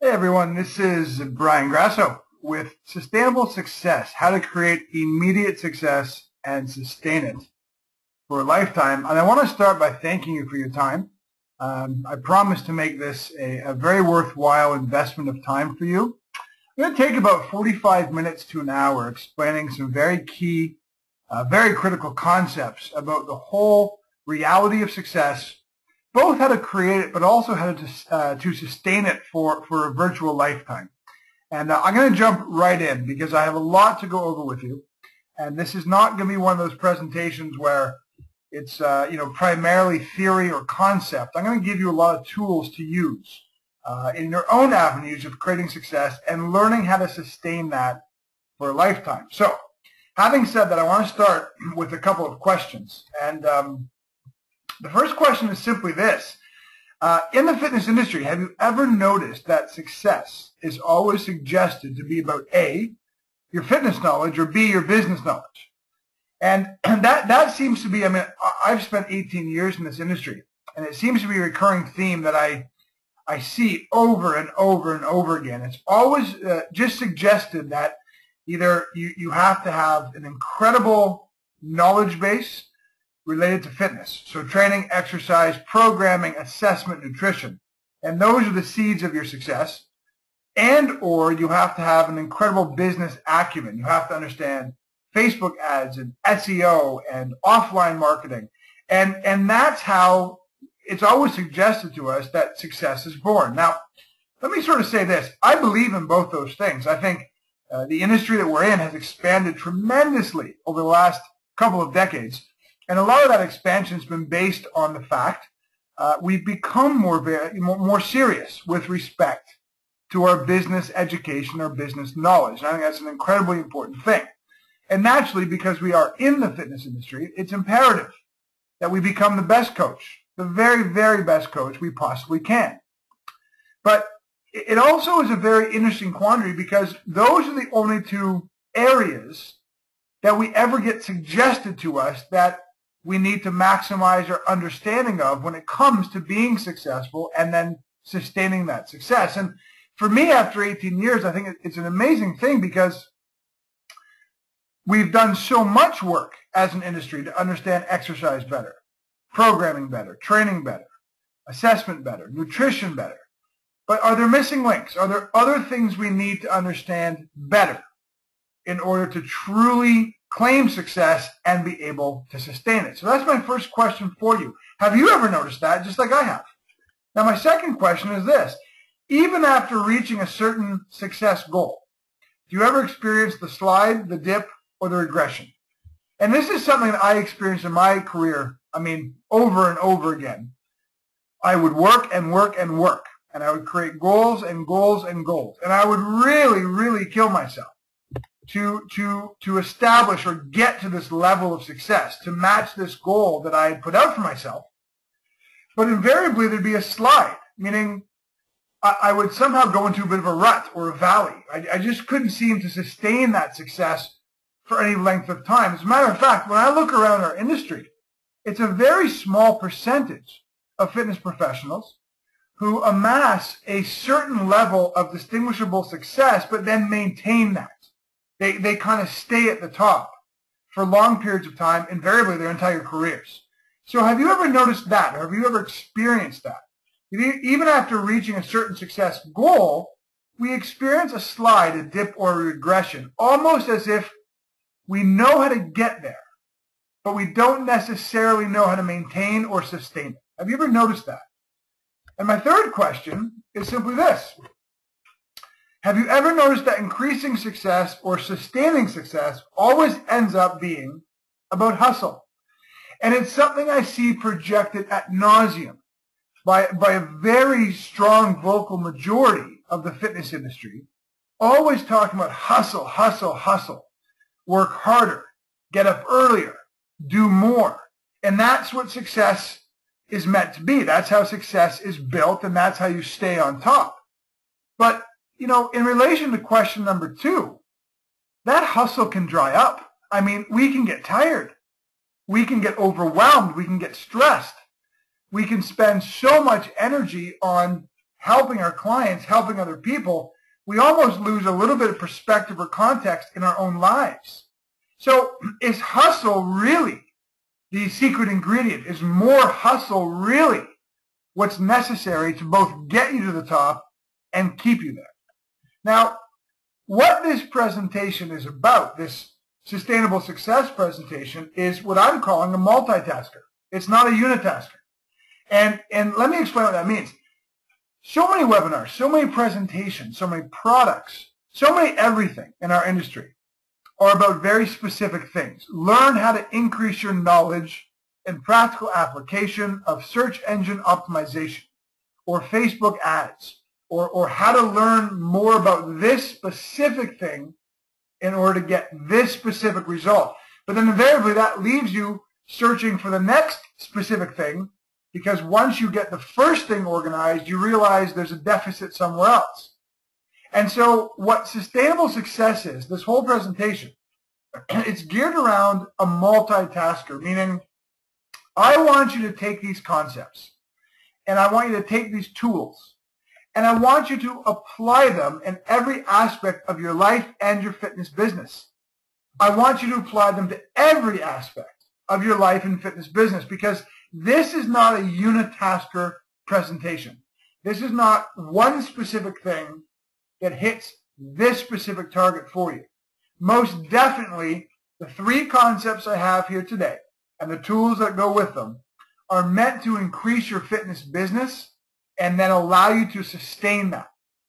Hey everyone, this is Brian Grasso with Sustainable Success, how to create immediate success and sustain it for a lifetime. And I want to start by thanking you for your time. I promise to make this a very worthwhile investment of time for you. I'm going to take about 45 minutes to an hour explaining some very key, very critical concepts about the whole reality of success, both how to create it, but also how to sustain it for a virtual lifetime. And I'm going to jump right in because I have a lot to go over with you. And this is not going to be one of those presentations where it's primarily theory or concept. I'm going to give you a lot of tools to use in your own avenues of creating success and learning how to sustain that for a lifetime. So, having said that, I want to start with a couple of questions. And the first question is simply this. In the fitness industry, have you ever noticed that success is always suggested to be about A, your fitness knowledge, or B, your business knowledge? And that seems to be, I've spent 18 years in this industry, and it seems to be a recurring theme that I see over and over and over again. It's always just suggested that either you have to have an incredible knowledge base related to fitness. So training, exercise, programming, assessment, nutrition. And those are the seeds of your success. And or you have to have an incredible business acumen. You have to understand Facebook ads and SEO and offline marketing. And that's how it's always suggested to us that success is born. Now, let me sort of say this. I believe in both those things. I think the industry that we're in has expanded tremendously over the last couple of decades. And a lot of that expansion has been based on the fact we've become more serious with respect to our business education, our business knowledge. And I think that's an incredibly important thing. And naturally, because we are in the fitness industry, it's imperative that we become the best coach, the very, very best coach we possibly can. But it also is a very interesting quandary because those are the only two areas that we ever get suggested to us that we need to maximize our understanding of when it comes to being successful and then sustaining that success. And for me, after 18 years, I think it's an amazing thing because we've done so much work as an industry to understand exercise better, programming better, training better, assessment better, nutrition better. But are there missing links? Are there other things we need to understand better in order to truly claim success and be able to sustain it? So that's my first question for you. Have you ever noticed that, just like I have? Now, my second question is this. Even after reaching a certain success goal, do you ever experience the slide, the dip, or the regression? And this is something that I experienced in my career, over and over again. I would work and work and work, and I would create goals and goals and goals. And I would really, really kill myself to establish or get to this level of success, to match this goal that I had put out for myself. But invariably, there'd be a slide, meaning I would somehow go into a bit of a rut or a valley. I just couldn't seem to sustain that success for any length of time. As a matter of fact, when I look around our industry, it's a very small percentage of fitness professionals who amass a certain level of distinguishable success, but then maintain that. They kind of stay at the top for long periods of time, invariably their entire careers. So have you ever noticed that, or have you ever experienced that? Even after reaching a certain success goal, we experience a slide, a dip, or a regression, almost as if we know how to get there, but we don't necessarily know how to maintain or sustain it. Have you ever noticed that? And my third question is simply this. Have you ever noticed that increasing success or sustaining success always ends up being about hustle? And it's something I see projected ad nauseum by a very strong vocal majority of the fitness industry, always talking about hustle, hustle, hustle. Work harder, get up earlier, do more. And that's what success is meant to be. That's how success is built, and that's how you stay on top. But in relation to question number 2, that hustle can dry up. We can get tired. We can get overwhelmed. We can get stressed. We can spend so much energy on helping our clients, helping other people, we almost lose a little bit of perspective or context in our own lives. So is hustle really the secret ingredient? Is more hustle really what's necessary to both get you to the top and keep you there? Now, what this presentation is about, this sustainable success presentation, is what I'm calling a multitasker. It's not a unitasker. And let me explain what that means. So many webinars, so many presentations, so many products, so many everything in our industry are about very specific things. Learn how to increase your knowledge and practical application of search engine optimization or Facebook ads, or how to learn more about this specific thing in order to get this specific result. But then invariably that leaves you searching for the next specific thing, because once you get the first thing organized, you realize there's a deficit somewhere else. And so what sustainable success is, this whole presentation, it's geared around a multitasker, meaning I want you to take these concepts and I want you to take these tools and I want you to apply them in every aspect of your life and your fitness business. I want you to apply them to every aspect of your life and fitness business, because this is not a unitasker presentation. This is not one specific thing that hits this specific target for you. Most definitely, the three concepts I have here today and the tools that go with them are meant to increase your fitness business and then allow you to sustain that.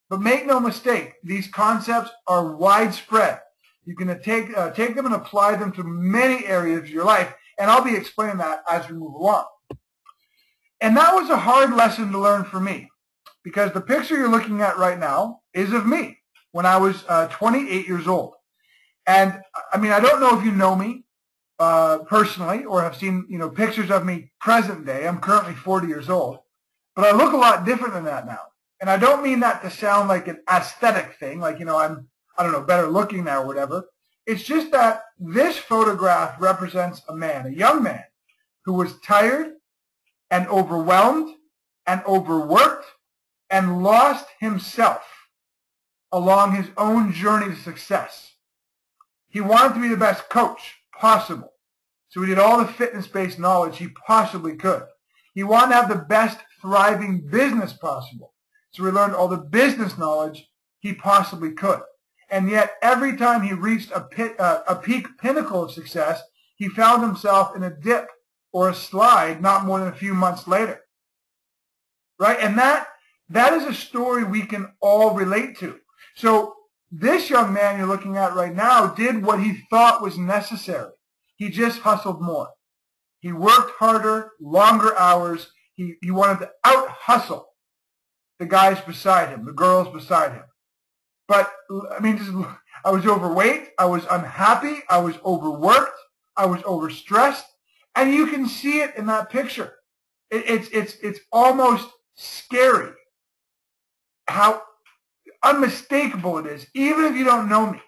But make no mistake, these concepts are widespread. You can take them and apply them to many areas of your life, and I'll be explaining that as we move along. And that was a hard lesson to learn for me, because the picture you're looking at right now is of me when I was 28 years old. And I mean, I don't know if you know me personally or have seen pictures of me present day. I'm currently 40 years old, but I look a lot different than that now. And I don't mean that to sound like an aesthetic thing, like I'm better looking now or whatever. It's just that this photograph represents a man, a young man, who was tired and overwhelmed and overworked and lost himself along his own journey to success. He wanted to be the best coach possible, so he did all the fitness-based knowledge he possibly could. He wanted to have the best thriving business possible, so he learned all the business knowledge he possibly could. And yet, every time he reached a peak pinnacle of success, he found himself in a dip or a slide not more than a few months later. Right? And that is a story we can all relate to. So this young man you're looking at right now did what he thought was necessary. He just hustled more. He worked harder, longer hours. He wanted to out-hustle the guys beside him, the girls beside him. But, I mean, I was overweight, I was unhappy, I was overworked, I was overstressed, and you can see it in that picture. It's almost scary how unmistakable it is. Even if you don't know me,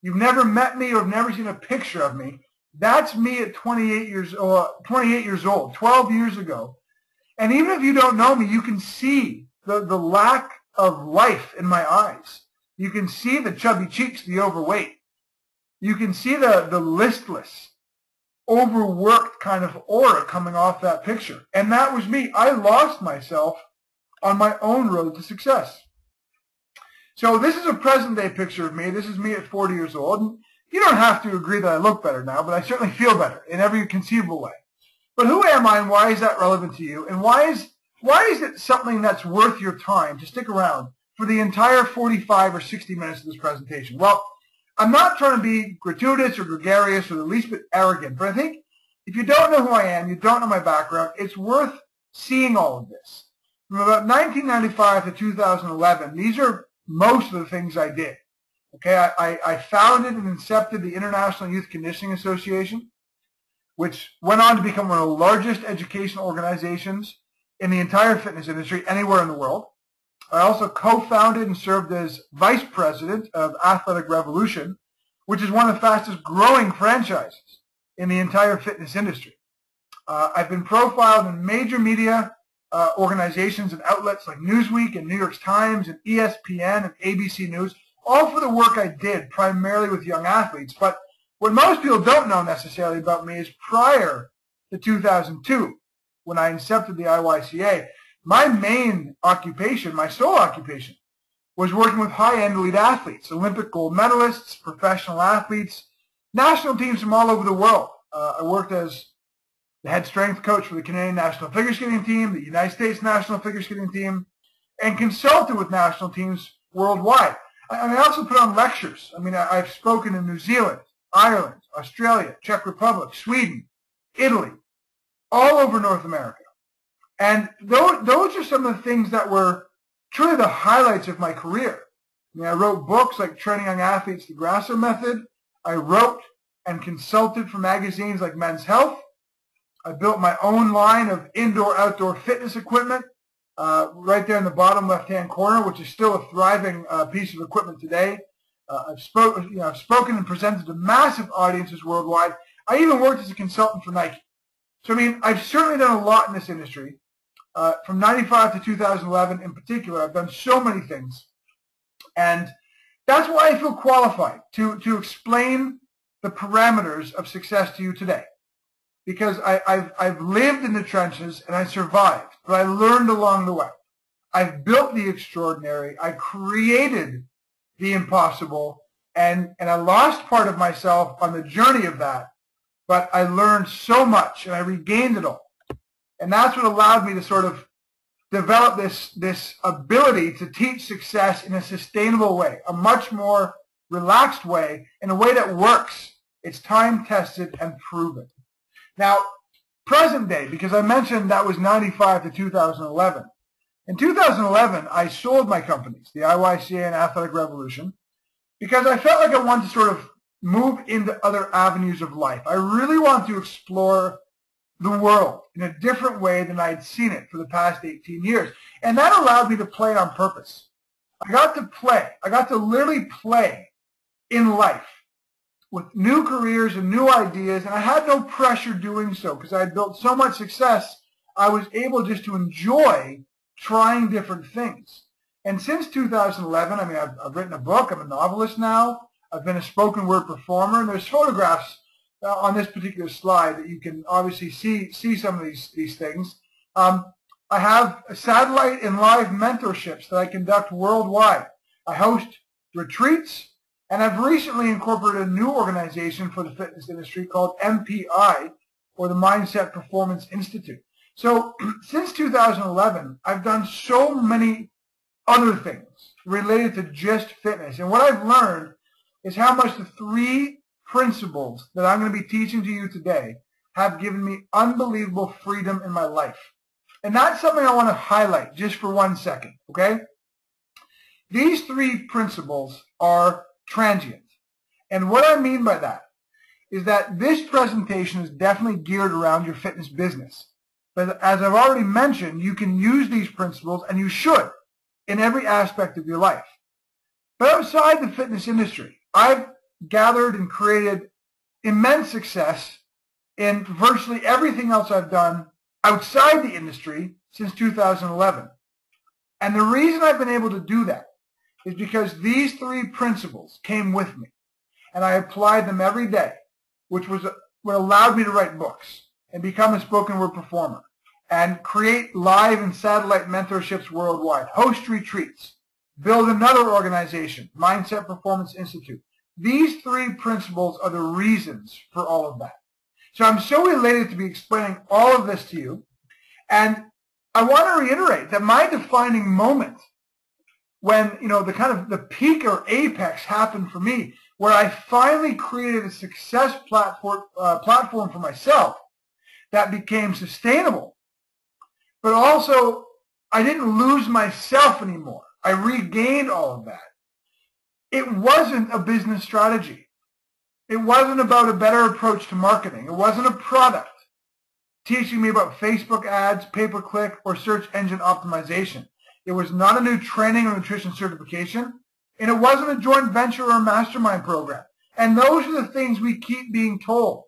you've never met me or have never seen a picture of me, that's me at 28 years old, 12 years ago. And even if you don't know me, you can see the lack of life in my eyes. You can see the chubby cheeks, the overweight. You can see the listless, overworked kind of aura coming off that picture. And that was me. I lost myself on my own road to success. So this is a present day picture of me. This is me at 40 years old. And you don't have to agree that I look better now, but I certainly feel better in every conceivable way. But who am I, and why is that relevant to you? And why is it something that's worth your time to stick around for the entire 45 or 60 minutes of this presentation? Well, I'm not trying to be gratuitous or gregarious or the least bit arrogant, but I think if you don't know who I am, you don't know my background, it's worth seeing all of this. From about 1995 to 2011, these are most of the things I did. Okay, I founded and incepted the International Youth Conditioning Association, which went on to become one of the largest educational organizations in the entire fitness industry anywhere in the world. I also co-founded and served as vice president of Athletic Revolution, which is one of the fastest growing franchises in the entire fitness industry. I've been profiled in major media organizations and outlets like Newsweek and New York Times and ESPN and ABC News, all for the work I did primarily with young athletes. But what most people don't know necessarily about me is prior to 2002, when I incepted the IYCA, my main occupation, my sole occupation, was working with high-end elite athletes, Olympic gold medalists, professional athletes, national teams from all over the world. I worked as the head strength coach for the Canadian national figure skating team, the United States national figure skating team, and consulted with national teams worldwide. I also put on lectures. I've spoken in New Zealand, Ireland, Australia, Czech Republic, Sweden, Italy, all over North America. And those are some of the things that were truly the highlights of my career. I wrote books like Training Young Athletes, The Grasso Method. I wrote and consulted for magazines like Men's Health. I built my own line of indoor-outdoor fitness equipment right there in the bottom left-hand corner, which is still a thriving piece of equipment today. I've spoken and presented to massive audiences worldwide. I even worked as a consultant for Nike. So, I've certainly done a lot in this industry. From 95 to 2011 in particular, I've done so many things. And that's why I feel qualified to explain the parameters of success to you today. Because I've lived in the trenches and I survived, but I learned along the way. I've built the extraordinary. I created the impossible, and I lost part of myself on the journey of that, but I learned so much and I regained it all. And that's what allowed me to sort of develop this ability to teach success in a sustainable way, a much more relaxed way, in a way that works. It's time-tested and proven. Now, present day, because I mentioned that was 95 to 2011. In 2011, I sold my companies, the IYCA and Athletic Revolution, because I felt like I wanted to sort of move into other avenues of life. I really wanted to explore the world in a different way than I had seen it for the past 18 years. And that allowed me to play on purpose. I got to play. I got to literally play in life with new careers and new ideas, and I had no pressure doing so because I had built so much success. I was able just to enjoy trying different things. And since 2011, I've written a book. I'm a novelist now. I've been a spoken word performer, and there's photographs on this particular slide that you can obviously see some of these things. I have satellite and live mentorships that I conduct worldwide. I host retreats, and I've recently incorporated a new organization for the fitness industry called MPI, or the Mindset Performance Institute. So since 2011, I've done so many other things related to just fitness. And what I've learned is how much the three principles that I'm going to be teaching to you today have given me unbelievable freedom in my life. And that's something I want to highlight just for 1 second, okay? These three principles are transient. And what I mean by that is that this presentation is definitely geared around your fitness business. But as I've already mentioned, you can use these principles, and you should, in every aspect of your life. But outside the fitness industry, I've gathered and created immense success in virtually everything else I've done outside the industry since 2011. And the reason I've been able to do that is because these three principles came with me, and I applied them every day, which was what allowed me to write books and become a spoken word performer and create live and satellite mentorships worldwide, host retreats, build another organization, Mindset Performance Institute. These three principles are the reasons for all of that. So I'm so elated to be explaining all of this to you. And I want to reiterate that my defining moment when, the peak or apex happened for me, where I finally created a success platform for myself that became sustainable. But also, I didn't lose myself anymore. I regained all of that. It wasn't a business strategy. It wasn't about a better approach to marketing. It wasn't a product teaching me about Facebook ads, pay-per-click, or search engine optimization. It was not a new training or nutrition certification, and it wasn't a joint venture or a mastermind program. And those are the things we keep being told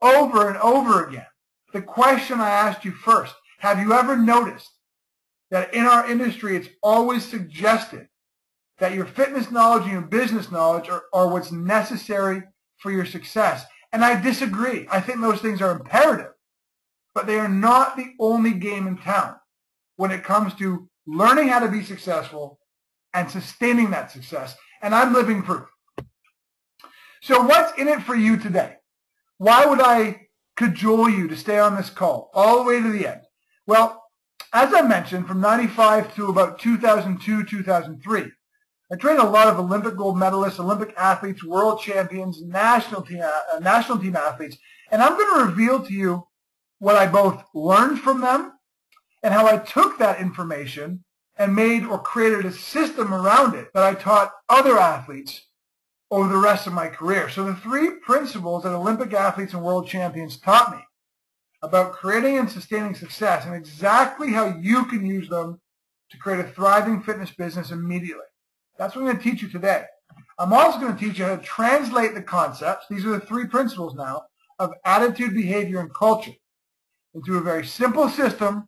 over and over again. The question I asked you first, Have you ever noticed that in our industry it's always suggested that your fitness knowledge and your business knowledge are what's necessary for your success? And I disagree. I think those things are imperative, but they are not the only game in town when it comes to learning how to be successful and sustaining that success. And I'm living proof. So what's in it for you today? Why would I cajole you to stay on this call all the way to the end? Well, as I mentioned, from 95 to about 2002, 2003, I trained a lot of Olympic gold medalists, Olympic athletes, world champions, national team athletes, and I'm going to reveal to you what I both learned from them and how I took that information and made or created a system around it that I taught other athletes over the rest of my career. So the three principles that Olympic athletes and world champions taught me about creating and sustaining success, and exactly how you can use them to create a thriving fitness business immediately. That's what I'm going to teach you today. I'm also going to teach you how to translate the concepts, these are the three principles now, of attitude, behavior, and culture into a very simple system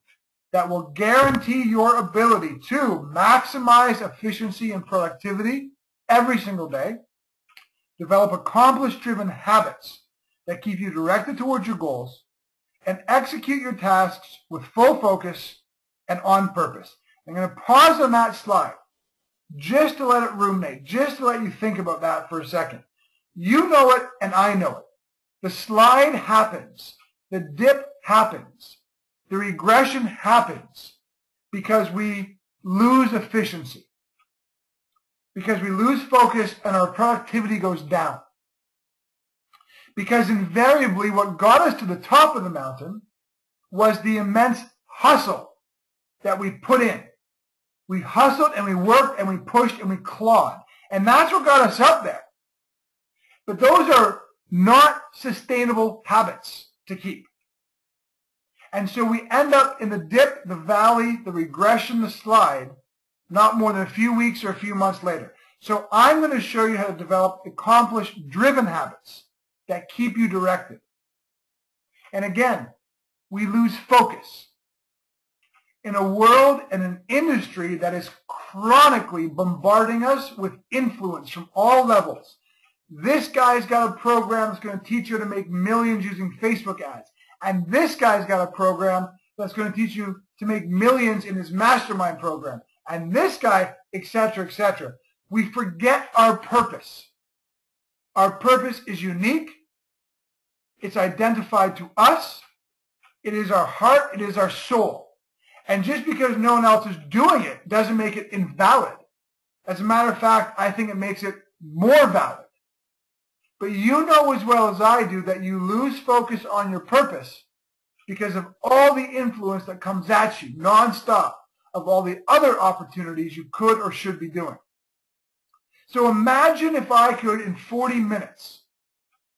that will guarantee your ability to maximize efficiency and productivity every single day, develop accomplishment-driven habits that keep you directed towards your goals, and execute your tasks with full focus and on purpose. I'm going to pause on that slide just to let it ruminate, just to let you think about that for a second. You know it and I know it. The slide happens. The dip happens. The regression happens because we lose efficiency, because we lose focus and our productivity goes down. Because invariably what got us to the top of the mountain was the immense hustle that we put in. We hustled and we worked and we pushed and we clawed. And that's what got us up there. But those are not sustainable habits to keep. And so we end up in the dip, the valley, the regression, the slide, not more than a few weeks or a few months later. So I'm going to show you how to develop accomplished, driven habits that keep you directed. And again, we lose focus. In a world and an industry that is chronically bombarding us with influence from all levels. This guy's got a program that's going to teach you how to make millions using Facebook ads. And this guy's got a program that's going to teach you to make millions in his mastermind program. And this guy, etc., etc. We forget our purpose. Our purpose is unique. It's identified to us. It is our heart. It is our soul. And just because no one else is doing it doesn't make it invalid. As a matter of fact, I think it makes it more valid. But you know as well as I do that you lose focus on your purpose because of all the influence that comes at you nonstop of all the other opportunities you could or should be doing. So imagine if I could, in 40 minutes,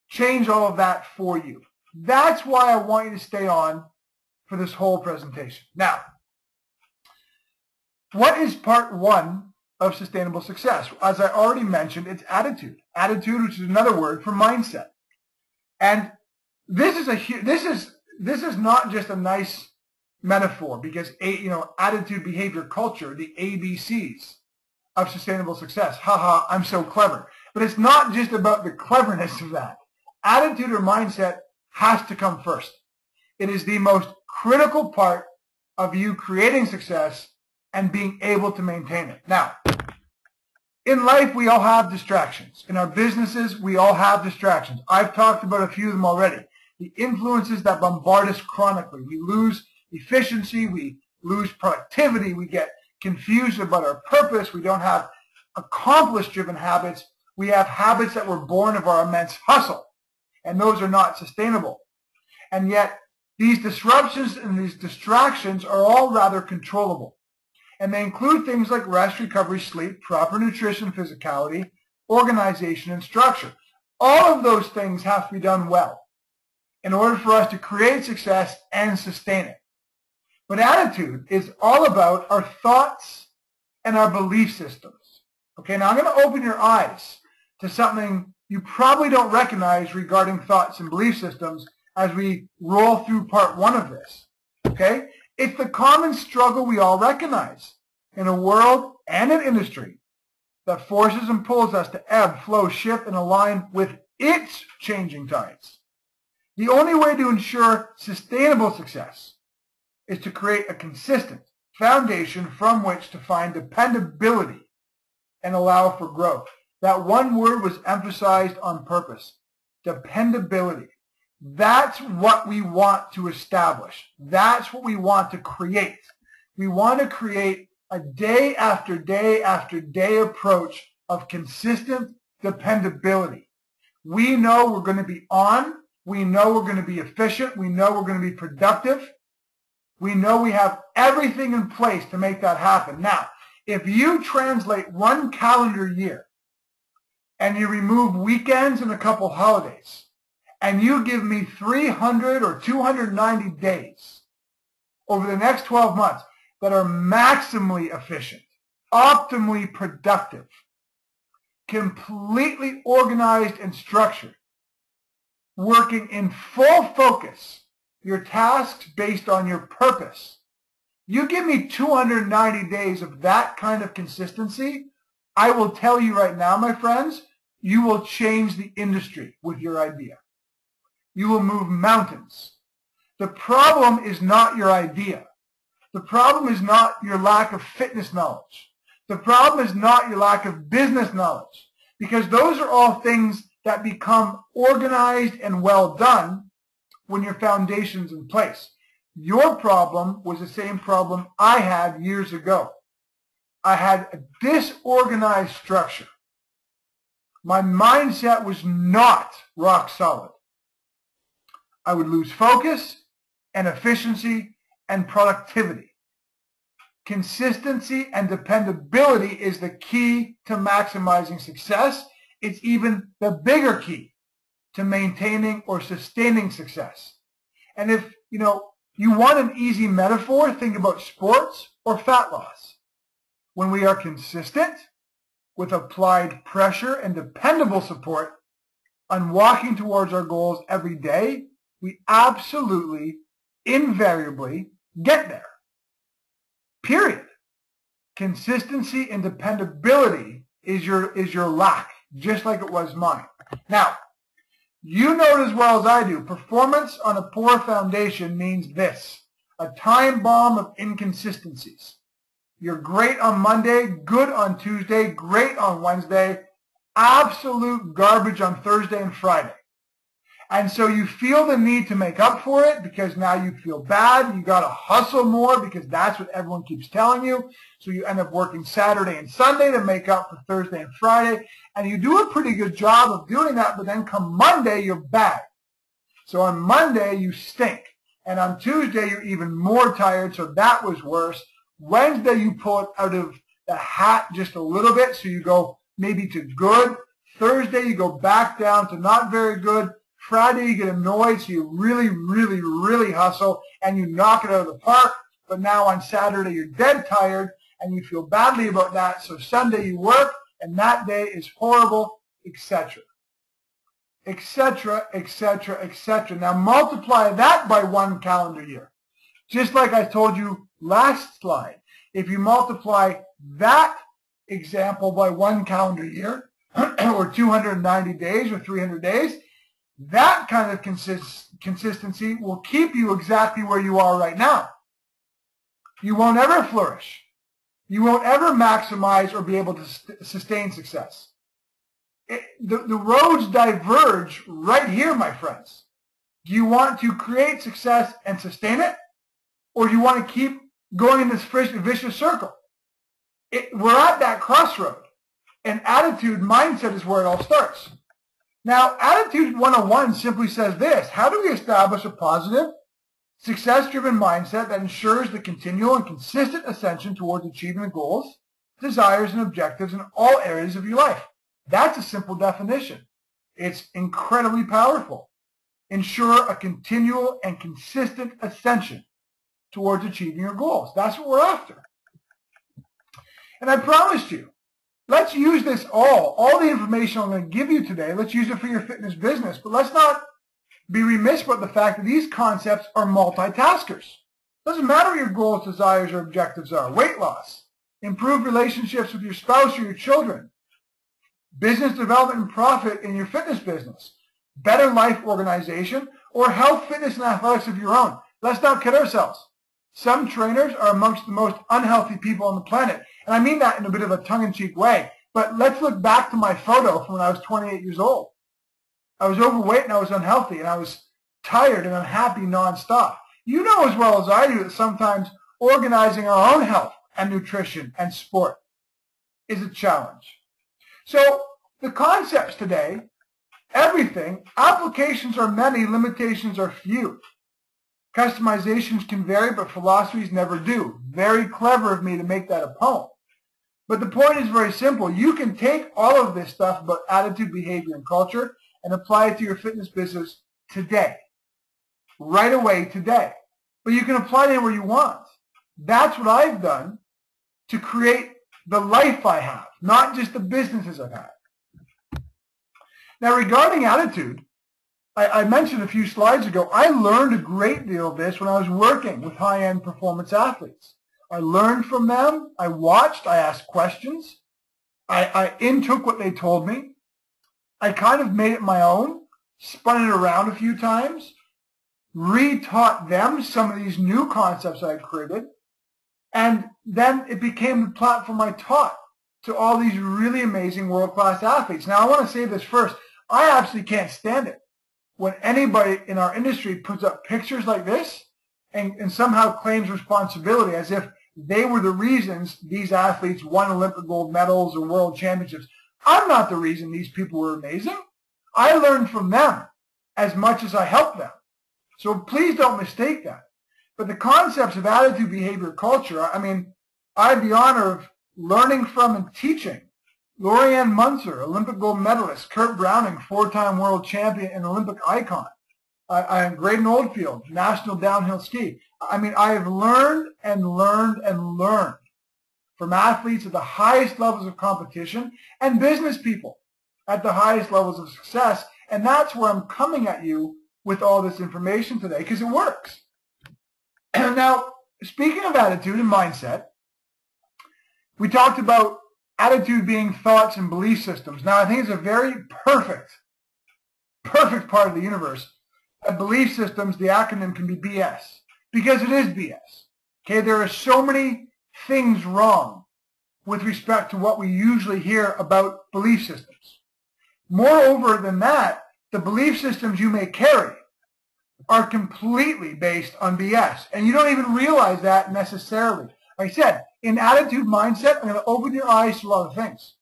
change all of that for you. That's why I want you to stay on for this whole presentation. Now, what is part one of sustainable success? As I already mentioned, it's attitude. Attitude, which is another word for mindset. And this is not just a nice metaphor because attitude, behavior, culture, the ABCs of sustainable success. Haha, I'm so clever. But it's not just about the cleverness of that. Attitude or mindset has to come first. It is the most critical part of you creating success and being able to maintain it. Now, in life, we all have distractions. In our businesses, we all have distractions. I've talked about a few of them already. The influences that bombard us chronically. We lose efficiency. We lose productivity. We get confused about our purpose. We don't have accomplished-driven habits. We have habits that were born of our immense hustle, and those are not sustainable. And yet, these disruptions and these distractions are all rather controllable. And they include things like rest, recovery, sleep, proper nutrition, physicality, organization, and structure. All of those things have to be done well in order for us to create success and sustain it. But attitude is all about our thoughts and our belief systems. Okay, now I'm going to open your eyes to something you probably don't recognize regarding thoughts and belief systems as we roll through part one of this. Okay? It's the common struggle we all recognize in a world and an industry that forces and pulls us to ebb, flow, shift, and align with its changing tides. The only way to ensure sustainable success is to create a consistent foundation from which to find dependability and allow for growth. That one word was emphasized on purpose, dependability. That's what we want to establish. That's what we want to create. We want to create a day after day after day approach of consistent dependability. We know we're going to be on. We know we're going to be efficient. We know we're going to be productive. We know we have everything in place to make that happen. Now, if you translate one calendar year and you remove weekends and a couple holidays, and you give me 300 or 290 days over the next 12 months that are maximally efficient, optimally productive, completely organized and structured, working in full focus, your tasks based on your purpose. You give me 290 days of that kind of consistency, I will tell you right now, my friends, you will change the industry with your idea. You will move mountains. The problem is not your idea. The problem is not your lack of fitness knowledge. The problem is not your lack of business knowledge, because those are all things that become organized and well done when your foundation's in place. Your problem was the same problem I had years ago. I had a disorganized structure. My mindset was not rock solid. I would lose focus and efficiency and productivity. Consistency and dependability is the key to maximizing success. It's even the bigger key to maintaining or sustaining success. And if you want an easy metaphor, think about sports or fat loss. When we are consistent with applied pressure and dependable support on walking towards our goals every day, we absolutely, invariably get there. Period. Consistency and dependability is your lack, just like it was mine. Now, you know it as well as I do. Performance on a poor foundation means this: a time bomb of inconsistencies. You're great on Monday, good on Tuesday, great on Wednesday, absolute garbage on Thursday and Friday. And so you feel the need to make up for it because now you feel bad. You got to hustle more because that's what everyone keeps telling you. So you end up working Saturday and Sunday to make up for Thursday and Friday. And you do a pretty good job of doing that, but then come Monday, you're bad. So on Monday, you stink. And on Tuesday, you're even more tired, so that was worse. Wednesday, you pull it out of the hat just a little bit, so you go maybe to good. Thursday, you go back down to not very good. Friday, you get annoyed, so you really, really, really hustle, and you knock it out of the park. But now on Saturday, you're dead tired, and you feel badly about that. So Sunday, you work, and that day is horrible, etc., etc., etc., etc. Now multiply that by one calendar year. Just like I told you last slide, if you multiply that example by one calendar year, or 290 days, or 300 days, that kind of consistency will keep you exactly where you are right now. You won't ever flourish. You won't ever maximize or be able to sustain success. The roads diverge right here, my friends. Do you want to create success and sustain it? Or do you want to keep going in this vicious circle? We're at that crossroad. And attitude, mindset is where it all starts. Now, Attitude 101 simply says this: how do we establish a positive, success-driven mindset that ensures the continual and consistent ascension towards achieving the goals, desires, and objectives in all areas of your life? That's a simple definition. It's incredibly powerful. Ensure a continual and consistent ascension towards achieving your goals. That's what we're after. And I promised you, let's use this all the information I'm going to give you today, let's use it for your fitness business. But let's not be remiss about the fact that these concepts are multitaskers. Doesn't matter what your goals, desires, or objectives are. Weight loss, improve relationships with your spouse or your children, business development and profit in your fitness business, better life organization, or health, fitness, and athletics of your own. Let's not kid ourselves. Some trainers are amongst the most unhealthy people on the planet. And I mean that in a bit of a tongue-in-cheek way. But let's look back to my photo from when I was 28 years old. I was overweight and I was unhealthy and I was tired and unhappy nonstop. You know as well as I do that sometimes organizing our own health and nutrition and sport is a challenge. So the concepts today, everything, applications are many, limitations are few. Customizations can vary, but philosophies never do. Very clever of me to make that a poem. But the point is very simple. You can take all of this stuff about attitude, behavior, and culture and apply it to your fitness business today. Right away today. But you can apply it anywhere you want. That's what I've done to create the life I have, not just the businesses I've had. Now regarding attitude, I mentioned a few slides ago, I learned a great deal of this when I was working with high-end performance athletes. I learned from them, I watched, I asked questions, I intook what they told me, I kind of made it my own, spun it around a few times, re-taught them some of these new concepts I had created, and then it became the platform I taught to all these really amazing world-class athletes. Now I want to say this first, I absolutely can't stand it when anybody in our industry puts up pictures like this and somehow claims responsibility as if they were the reasons these athletes won Olympic gold medals or world championships. I'm not the reason these people were amazing. I learned from them as much as I helped them. So please don't mistake that. But the concepts of attitude, behavior, culture, I mean, I had the honor of learning from and teaching Lorianne Munzer, Olympic gold medalist, Kurt Browning, 4-time world champion and Olympic icon, Graydon Oldfield, national downhill ski. I mean, I have learned and learned and learned from athletes at the highest levels of competition and business people at the highest levels of success. And that's where I'm coming at you with all this information today, because it works. Now, speaking of attitude and mindset, we talked about attitude being thoughts and belief systems. Now, I think it's a very perfect part of the universe. Belief systems, the acronym can be BS, because it is BS. Okay, there are so many things wrong with respect to what we usually hear about belief systems. Moreover than that, the belief systems you may carry are completely based on BS, and you don't even realize that necessarily. Like I said, in attitude mindset, I'm going to open your eyes to a lot of things.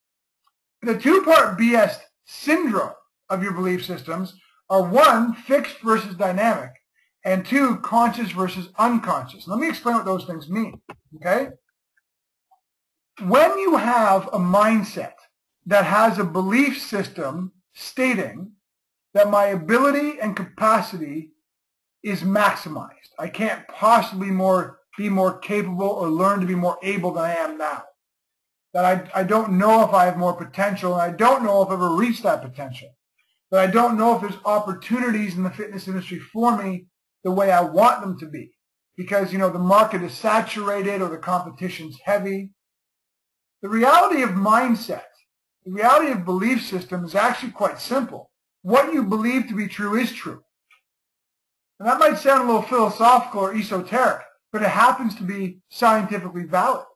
The two-part BS syndrome of your belief systems are 1, fixed versus dynamic, and 2, conscious versus unconscious. Let me explain what those things mean, okay? When you have a mindset that has a belief system stating that my ability and capacity is maximized, I can't possibly be more capable or learn to be more able than I am now, that I don't know if I have more potential, and I don't know if I've ever reached that potential, that I don't know if there's opportunities in the fitness industry for me the way I want them to be, because, you know, the market is saturated or the competition's heavy. The reality of mindset, the reality of belief system is actually quite simple. What you believe to be true is true. And that might sound a little philosophical or esoteric, but it happens to be scientifically valid.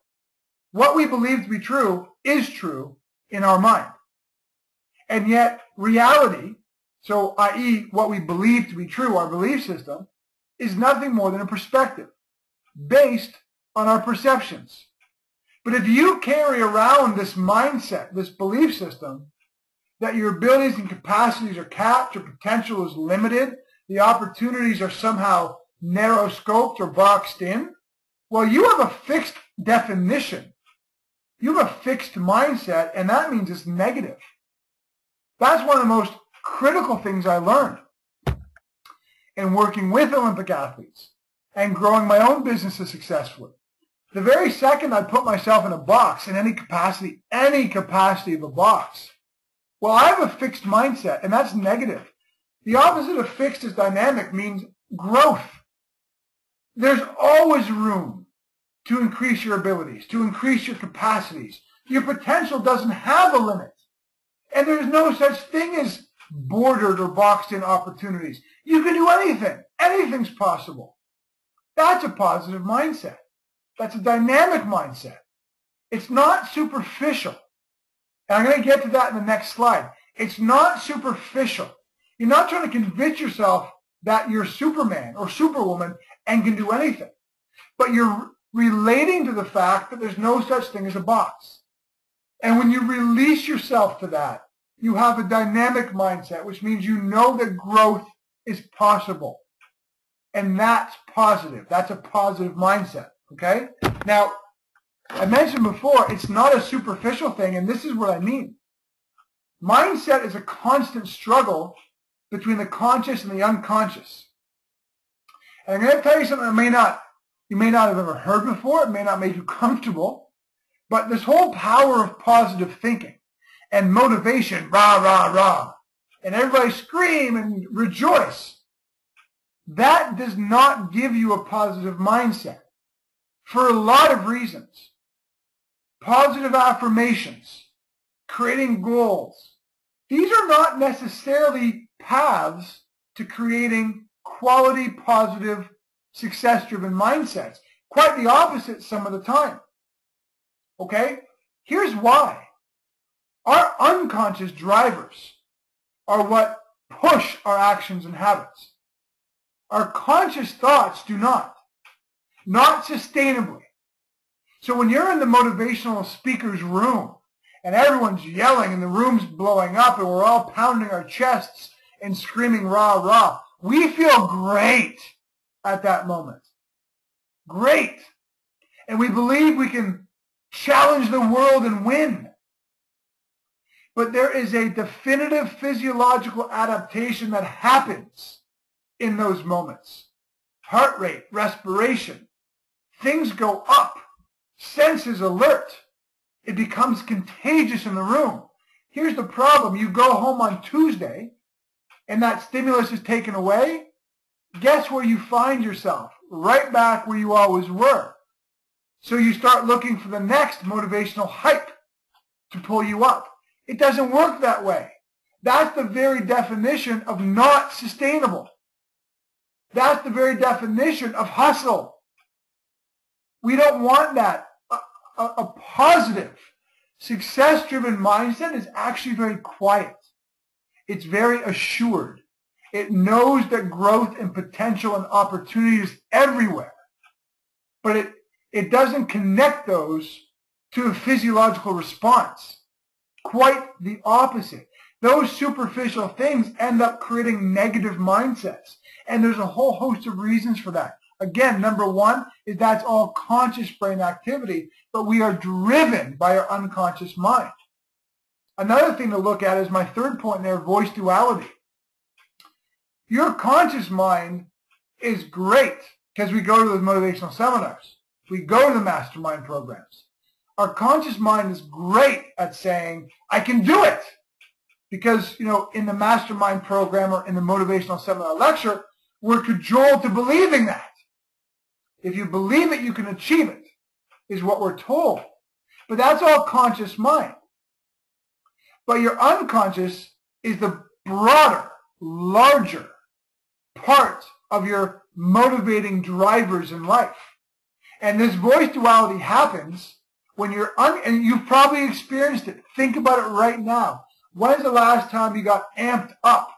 What we believe to be true is true in our mind. And yet reality, so i.e. what we believe to be true, our belief system, is nothing more than a perspective based on our perceptions. But if you carry around this mindset, this belief system, that your abilities and capacities are capped, your potential is limited, the opportunities are somehow narrow-scoped or boxed in, well, you have a fixed definition. You have a fixed mindset, and that means it's negative. That's one of the most critical things I learned in working with Olympic athletes and growing my own businesses successfully. The very second I put myself in a box, in any capacity of a box, well, I have a fixed mindset, and that's negative. The opposite of fixed is dynamic, means growth. There's always room to increase your abilities, to increase your capacities. Your potential doesn't have a limit. And there's no such thing as bordered or boxed in opportunities. You can do anything. Anything's possible. That's a positive mindset. That's a dynamic mindset. It's not superficial. And I'm going to get to that in the next slide. It's not superficial. You're not trying to convince yourself that you're Superman or Superwoman and can do anything. But you're relating to the fact that there's no such thing as a box. And when you release yourself to that, you have a dynamic mindset, which means you know that growth is possible. And that's positive. That's a positive mindset. Okay? Now, I mentioned before, it's not a superficial thing, and this is what I mean. Mindset is a constant struggle between the conscious and the unconscious. And I'm going to tell you something that you may not have ever heard before. It may not make you comfortable. But this whole power of positive thinking and motivation, rah, rah, rah, and everybody scream and rejoice, that does not give you a positive mindset for a lot of reasons. Positive affirmations, creating goals, these are not necessarily paths to creating quality, positive, success-driven mindsets. Quite the opposite some of the time. Okay? Here's why. Our unconscious drivers are what push our actions and habits. Our conscious thoughts do not. Not sustainably. So when you're in the motivational speaker's room and everyone's yelling and the room's blowing up and we're all pounding our chests and screaming rah, rah, we feel great at that moment. Great. And we believe we can challenge the world and win. But there is a definitive physiological adaptation that happens in those moments. Heart rate, respiration, things go up, senses alert. It becomes contagious in the room. Here's the problem. You go home on Tuesday and that stimulus is taken away. Guess where you find yourself? Right back where you always were. So you start looking for the next motivational hype to pull you up. It doesn't work that way. That's the very definition of not sustainable. That's the very definition of hustle. We don't want that. A positive, success-driven mindset is actually very quiet. It's very assured. It knows that growth and potential and opportunity is everywhere. But it doesn't connect those to a physiological response. Quite the opposite. Those superficial things end up creating negative mindsets. And there's a whole host of reasons for that. Again, number one is that's all conscious brain activity, but we are driven by our unconscious mind. Another thing to look at is my third point there, voice duality. Your conscious mind is great because we go to those motivational seminars. We go to the mastermind programs. Our conscious mind is great at saying, I can do it. Because, in the mastermind program or in the motivational seminar lecture, we're cajoled to believing that. If you believe it, you can achieve it, is what we're told. But that's all conscious mind. But your unconscious is the broader, larger part of your motivating drivers in life. And this voice duality happens when you're, and you've probably experienced it. Think about it right now. When's the last time you got amped up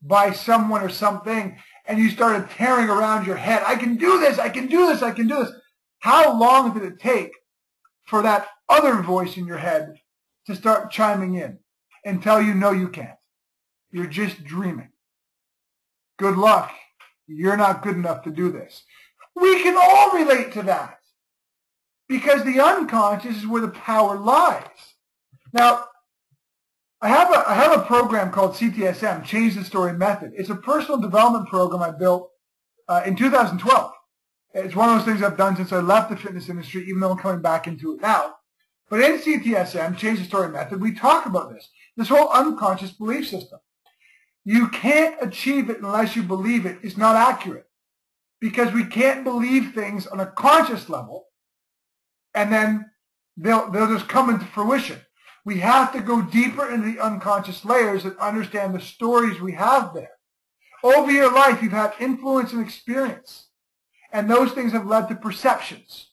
by someone or something and you started tearing around your head? I can do this, I can do this, I can do this. How long did it take for that other voice in your head to start chiming in and tell you, no, you can't. You're just dreaming. Good luck. You're not good enough to do this. We can all relate to that because the unconscious is where the power lies. Now, I have a program called CTSM, Change the Story Method. It's a personal development program I built in 2012. It's one of those things I've done since I left the fitness industry, even though I'm coming back into it now. But in CTSM, Change the Story Method, we talk about this whole unconscious belief system. You can't achieve it unless you believe it is not accurate. because we can't believe things on a conscious level and then they'll just come into fruition. We have to go deeper into the unconscious layers and understand the stories we have there. Over your life, you've had influence and experience, and those things have led to perceptions,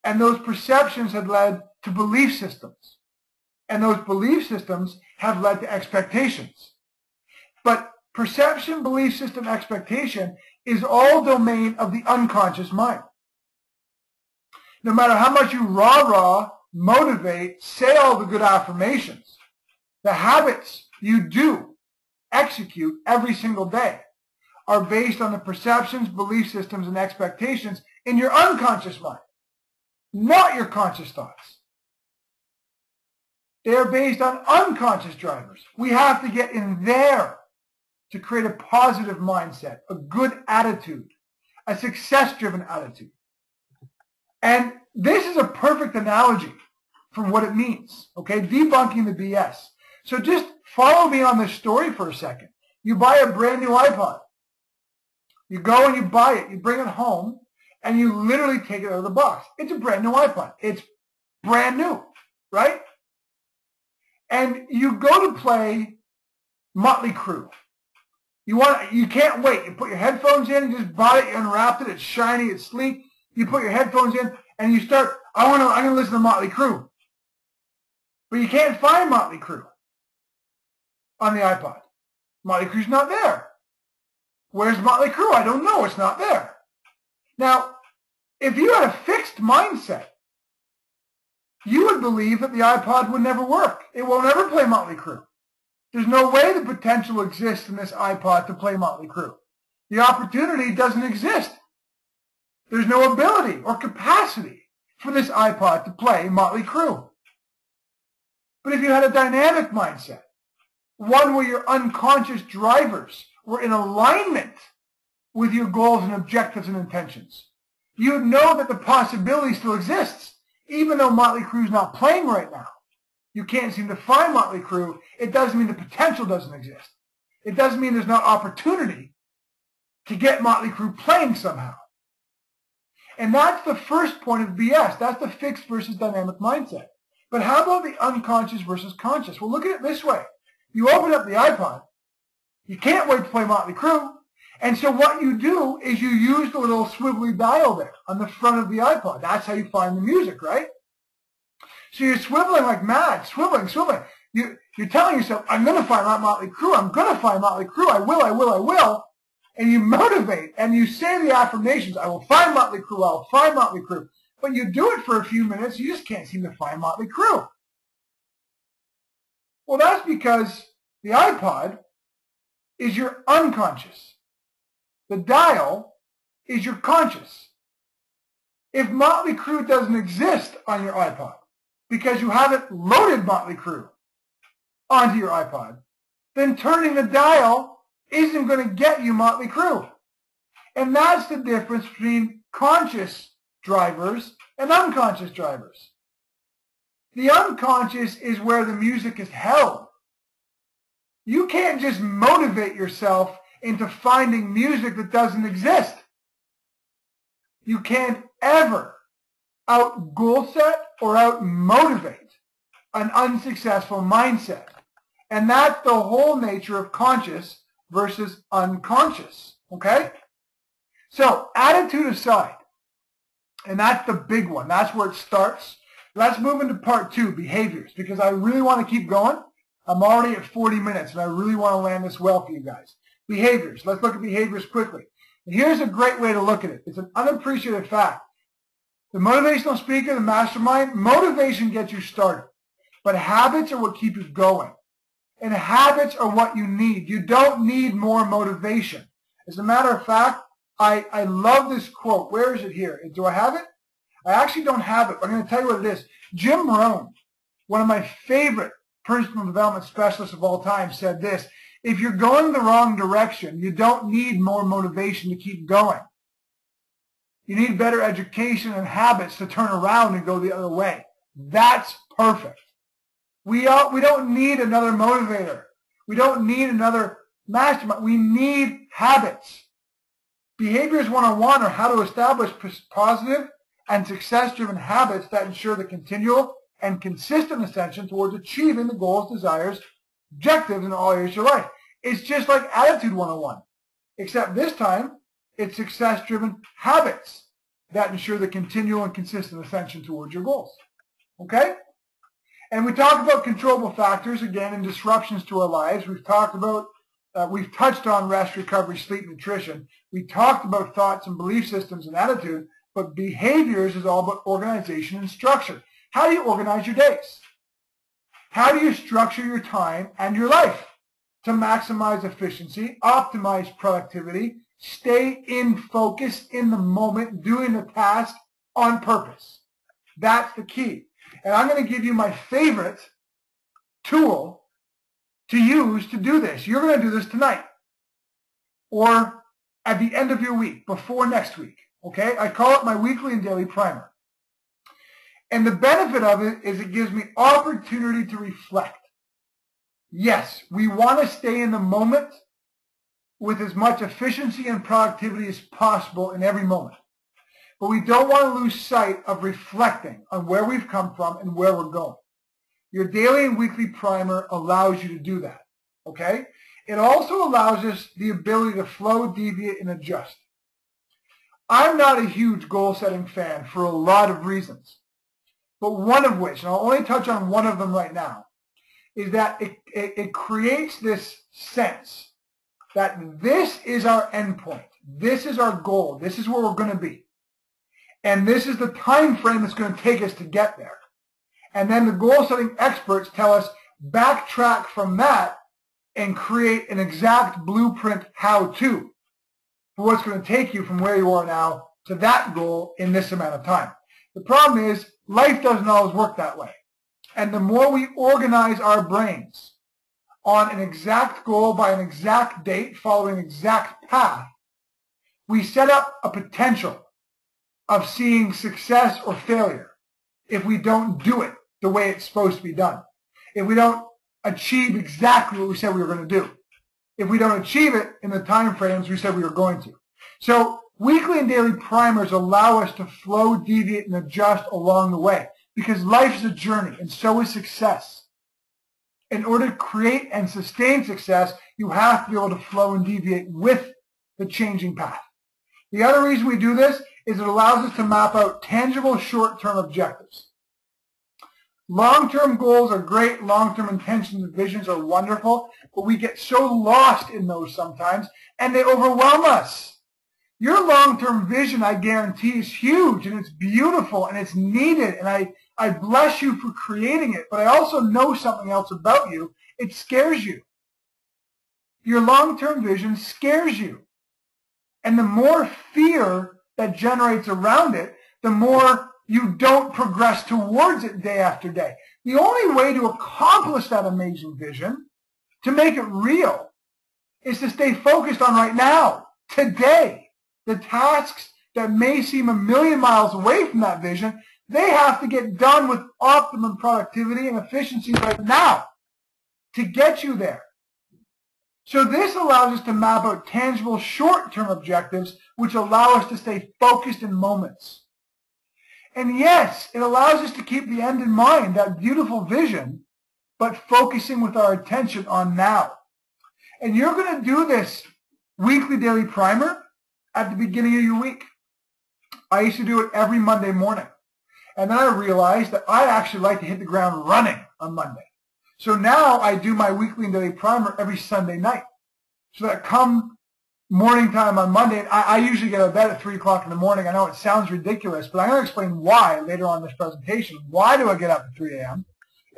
and those perceptions have led to belief systems, and those belief systems have led to expectations. But perception, belief system, expectation is all domain of the unconscious mind. No matter how much you rah-rah, motivate, say all the good affirmations, the habits you do execute every single day are based on the perceptions, belief systems, and expectations in your unconscious mind, not your conscious thoughts. They are based on unconscious drivers. We have to get in there to create a positive mindset, a good attitude, a success-driven attitude. And this is a perfect analogy from what it means, okay? Debunking the BS. So just follow me on this story for a second. You buy a brand new iPod. You go and you buy it. You bring it home, and you literally take it out of the box. It's a brand new iPod. It's brand new, right? And you go to play Motley Crue. You can't wait. You put your headphones in, you just bought it, you unwrapped it, it's shiny, it's sleek. You put your headphones in, and you start, I'm going to listen to Motley Crue. But you can't find Motley Crue on the iPod. Motley Crue's not there. Where's Motley Crue? I don't know. It's not there. Now, if you had a fixed mindset, you would believe that the iPod would never work. It won't ever play Motley Crue. There's no way the potential exists in this iPod to play Motley Crue. The opportunity doesn't exist. There's no ability or capacity for this iPod to play Motley Crue. But if you had a dynamic mindset, one where your unconscious drivers were in alignment with your goals and objectives and intentions, you would know that the possibility still exists. Even though Motley Crue's not playing right now, you can't seem to find Motley Crue, it doesn't mean the potential doesn't exist. It doesn't mean there's not opportunity to get Motley Crue playing somehow. And that's the first point of BS. That's the fixed versus dynamic mindset. But how about the unconscious versus conscious? Well, look at it this way. You open up the iPod. You can't wait to play Motley Crue. And so what you do is you use the little swivelly dial there on the front of the iPod. That's how you find the music, right? So you're swiveling like mad, swiveling. You're telling yourself, I'm going to find Motley Crue. I'm going to find Motley Crue. I will. And you motivate and you say the affirmations, I will find Motley Crue. I will find Motley Crue. But you do it for a few minutes, you just can't seem to find Motley Crue. Well, that's because the iPod is your unconscious. The dial is your conscious. If Motley Crue doesn't exist on your iPod because you haven't loaded Motley Crue onto your iPod, then turning the dial isn't going to get you Motley Crue. And that's the difference between conscious drivers and unconscious drivers. The unconscious is where the music is held. You can't just motivate yourself into finding music that doesn't exist. You can't ever out-goal set or out-motivate an unsuccessful mindset. And that's the whole nature of conscious versus unconscious, okay? So, attitude aside, and that's the big one. That's where it starts. Let's move into part 2, behaviors, because I really want to keep going. I'm already at 40 minutes, and I really want to land this well for you guys. Behaviors. Let's look at behaviors quickly. And here's a great way to look at it. It's an unappreciated fact. The motivational speaker, the mastermind, motivation gets you started. But habits are what keep you going. And habits are what you need. You don't need more motivation. As a matter of fact, I love this quote. Where is it here? Do I have it? I actually don't have it, but I'm going to tell you what it is. Jim Rohn, one of my favorite personal development specialists of all time, said this: if you're going the wrong direction, you don't need more motivation to keep going. You need better education and habits to turn around and go the other way. That's perfect. We don't need another motivator. We don't need another mastermind. We need habits. Behaviors 101 are how to establish positive and success-driven habits that ensure the continual and consistent ascension towards achieving the goals, desires, objectives in all areas of your life. It's just like Attitude 101, except this time it's success-driven habits that ensure the continual and consistent ascension towards your goals. Okay? And we talked about controllable factors, again, and disruptions to our lives. We've talked about, we've touched on rest, recovery, sleep, nutrition. We talked about thoughts and belief systems and attitude, but behaviors is all about organization and structure. How do you organize your days? How do you structure your time and your life to maximize efficiency, optimize productivity, stay in focus in the moment, doing the task on purpose? That's the key. And I'm going to give you my favorite tool to use to do this. You're going to do this tonight or at the end of your week, before next week. Okay? I call it my weekly and daily primer. And the benefit of it is it gives me opportunity to reflect. Yes, we want to stay in the moment with as much efficiency and productivity as possible in every moment. But we don't want to lose sight of reflecting on where we've come from and where we're going. Your daily and weekly primer allows you to do that. Okay? It also allows us the ability to flow, deviate, and adjust. I'm not a huge goal-setting fan for a lot of reasons. But one of which, and I'll only touch on one of them right now, is that it creates this sense that this is our endpoint. This is our goal. This is where we're going to be. And this is the time frame that's going to take us to get there. And then the goal-setting experts tell us backtrack from that and create an exact blueprint how-to for what's going to take you from where you are now to that goal in this amount of time. The problem is life doesn't always work that way. And the more we organize our brains on an exact goal by an exact date following an exact path, we set up a potential of seeing success or failure if we don't do it the way it's supposed to be done. If we don't achieve exactly what we said we were going to do. If we don't achieve it in the time frames we said we were going to. So weekly and daily primers allow us to flow, deviate, and adjust along the way. Because life is a journey, and so is success. In order to create and sustain success, you have to be able to flow and deviate with the changing path. The other reason we do this is it allows us to map out tangible short-term objectives. Long-term goals are great, long-term intentions and visions are wonderful, but we get so lost in those sometimes, and they overwhelm us. Your long-term vision, I guarantee, is huge, and it's beautiful, and it's needed, and I bless you for creating it, but I also know something else about you. It scares you. Your long-term vision scares you. And the more fear that generates around it, the more you don't progress towards it day after day. The only way to accomplish that amazing vision, to make it real, is to stay focused on right now, today. The tasks that may seem a million miles away from that vision, they have to get done with optimum productivity and efficiency right now to get you there. So this allows us to map out tangible short-term objectives which allow us to stay focused in moments. And yes, it allows us to keep the end in mind, that beautiful vision, but focusing with our attention on now. And you're going to do this weekly daily primer at the beginning of your week. I used to do it every Monday morning. And then I realized that I actually like to hit the ground running on Monday. So now I do my weekly and daily primer every Sunday night. So that come morning time on Monday, I usually get out of bed at 3 o'clock in the morning. I know it sounds ridiculous, but I'm going to explain why later on in this presentation. Why do I get up at 3 a.m.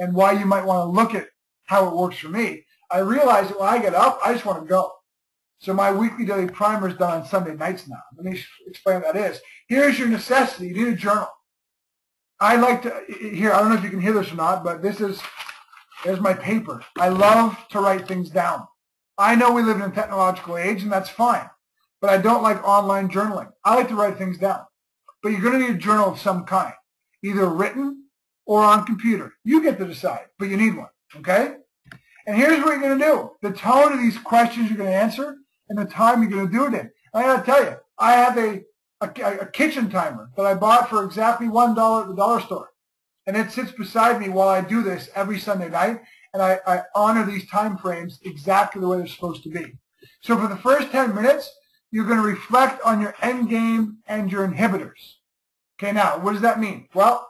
and why you might want to look at how it works for me. I realize that when I get up, I just want to go. So my weekly daily primer is done on Sunday nights now. Let me explain what that is. Here's your necessity. You need a journal. I like to, here, I don't know if you can hear this or not, but there's my paper. I love to write things down. I know we live in a technological age, and that's fine, but I don't like online journaling. I like to write things down. But you're going to need a journal of some kind, either written or on computer. You get to decide, but you need one, okay? And here's what you're going to do. The tone of these questions you're going to answer and the time you're going to do it in. I got to tell you, I have a kitchen timer that I bought for exactly $1 at the dollar store. And it sits beside me while I do this every Sunday night, and I honor these time frames exactly the way they're supposed to be. So for the first 10 minutes, you're going to reflect on your end game and your inhibitors. Okay, now, what does that mean? Well,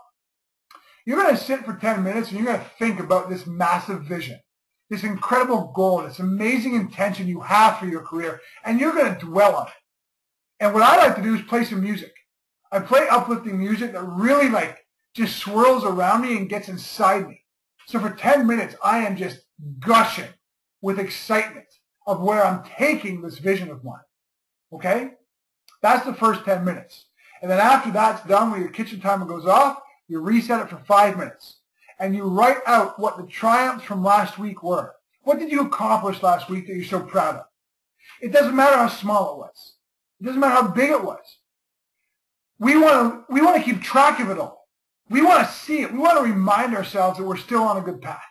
you're going to sit for 10 minutes and you're going to think about this massive vision, this incredible goal, this amazing intention you have for your career, and you're going to dwell on it. And what I like to do is play some music. I play uplifting music that really just swirls around me and gets inside me. So for 10 minutes, I am just gushing with excitement of where I'm taking this vision of mine. Okay? That's the first 10 minutes. And then after that's done, when your kitchen timer goes off, you reset it for 5 minutes. And you write out what the triumphs from last week were. What did you accomplish last week that you're so proud of? It doesn't matter how small it was. It doesn't matter how big it was. We want to keep track of it all. We want to see it. We want to remind ourselves that we're still on a good path.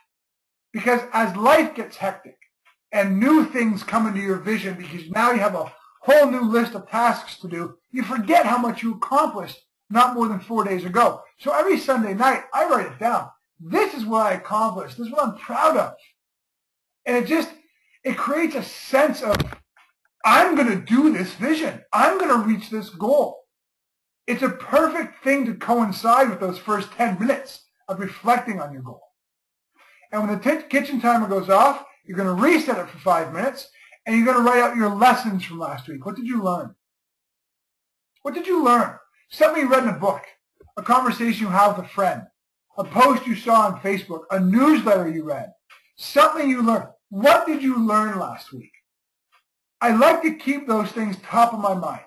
Because as life gets hectic and new things come into your vision, because now you have a whole new list of tasks to do, you forget how much you accomplished not more than 4 days ago. So every Sunday night, I write it down. This is what I accomplished. This is what I'm proud of. And it creates a sense of, I'm going to do this vision. I'm going to reach this goal. It's a perfect thing to coincide with those first 10 minutes of reflecting on your goal. And when the kitchen timer goes off, you're going to reset it for 5 minutes, and you're going to write out your lessons from last week. What did you learn? What did you learn? Something you read in a book, a conversation you had with a friend, a post you saw on Facebook, a newsletter you read, something you learned. What did you learn last week? I like to keep those things top of my mind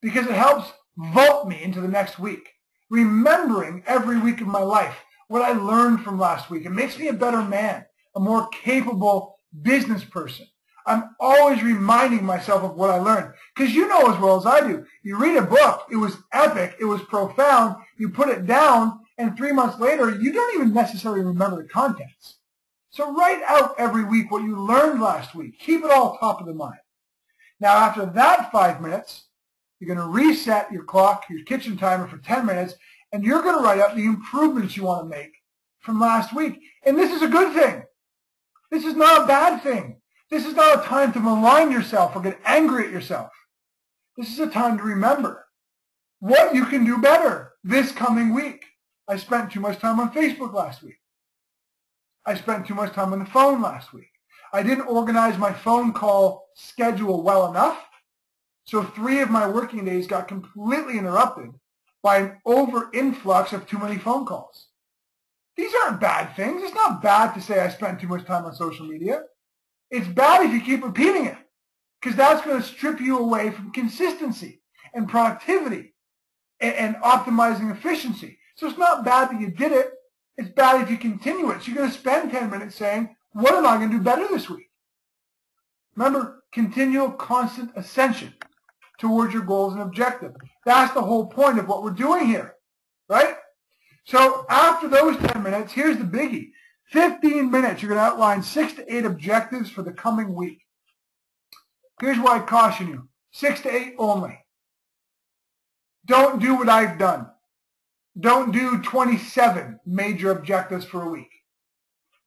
because it helps vault me into the next week, remembering every week of my life what I learned from last week. It makes me a better man, a more capable business person. I'm always reminding myself of what I learned. Because you know as well as I do, you read a book, it was epic, it was profound, you put it down, and 3 months later, you don't even necessarily remember the contents. So write out every week what you learned last week. Keep it all top of the mind. Now after that 5 minutes, you're going to reset your clock, your kitchen timer for 10 minutes, and you're going to write out the improvements you want to make from last week. And this is a good thing. This is not a bad thing. This is not a time to malign yourself or get angry at yourself. This is a time to remember what you can do better this coming week. I spent too much time on Facebook last week. I spent too much time on the phone last week. I didn't organize my phone call schedule well enough, so 3 of my working days got completely interrupted by an over-influx of too many phone calls. These aren't bad things. It's not bad to say I spent too much time on social media. It's bad if you keep repeating it, because that's going to strip you away from consistency and productivity and optimizing efficiency. So it's not bad that you did it. It's bad if you continue it. So you're going to spend 10 minutes saying, what am I going to do better this week? Remember, continual, constant ascension towards your goals and objectives. That's the whole point of what we're doing here, right? So after those 10 minutes, here's the biggie. 15 minutes, you're going to outline 6 to 8 objectives for the coming week. Here's why I caution you. 6 to 8 only. Don't do what I've done. Don't do 27 major objectives for a week.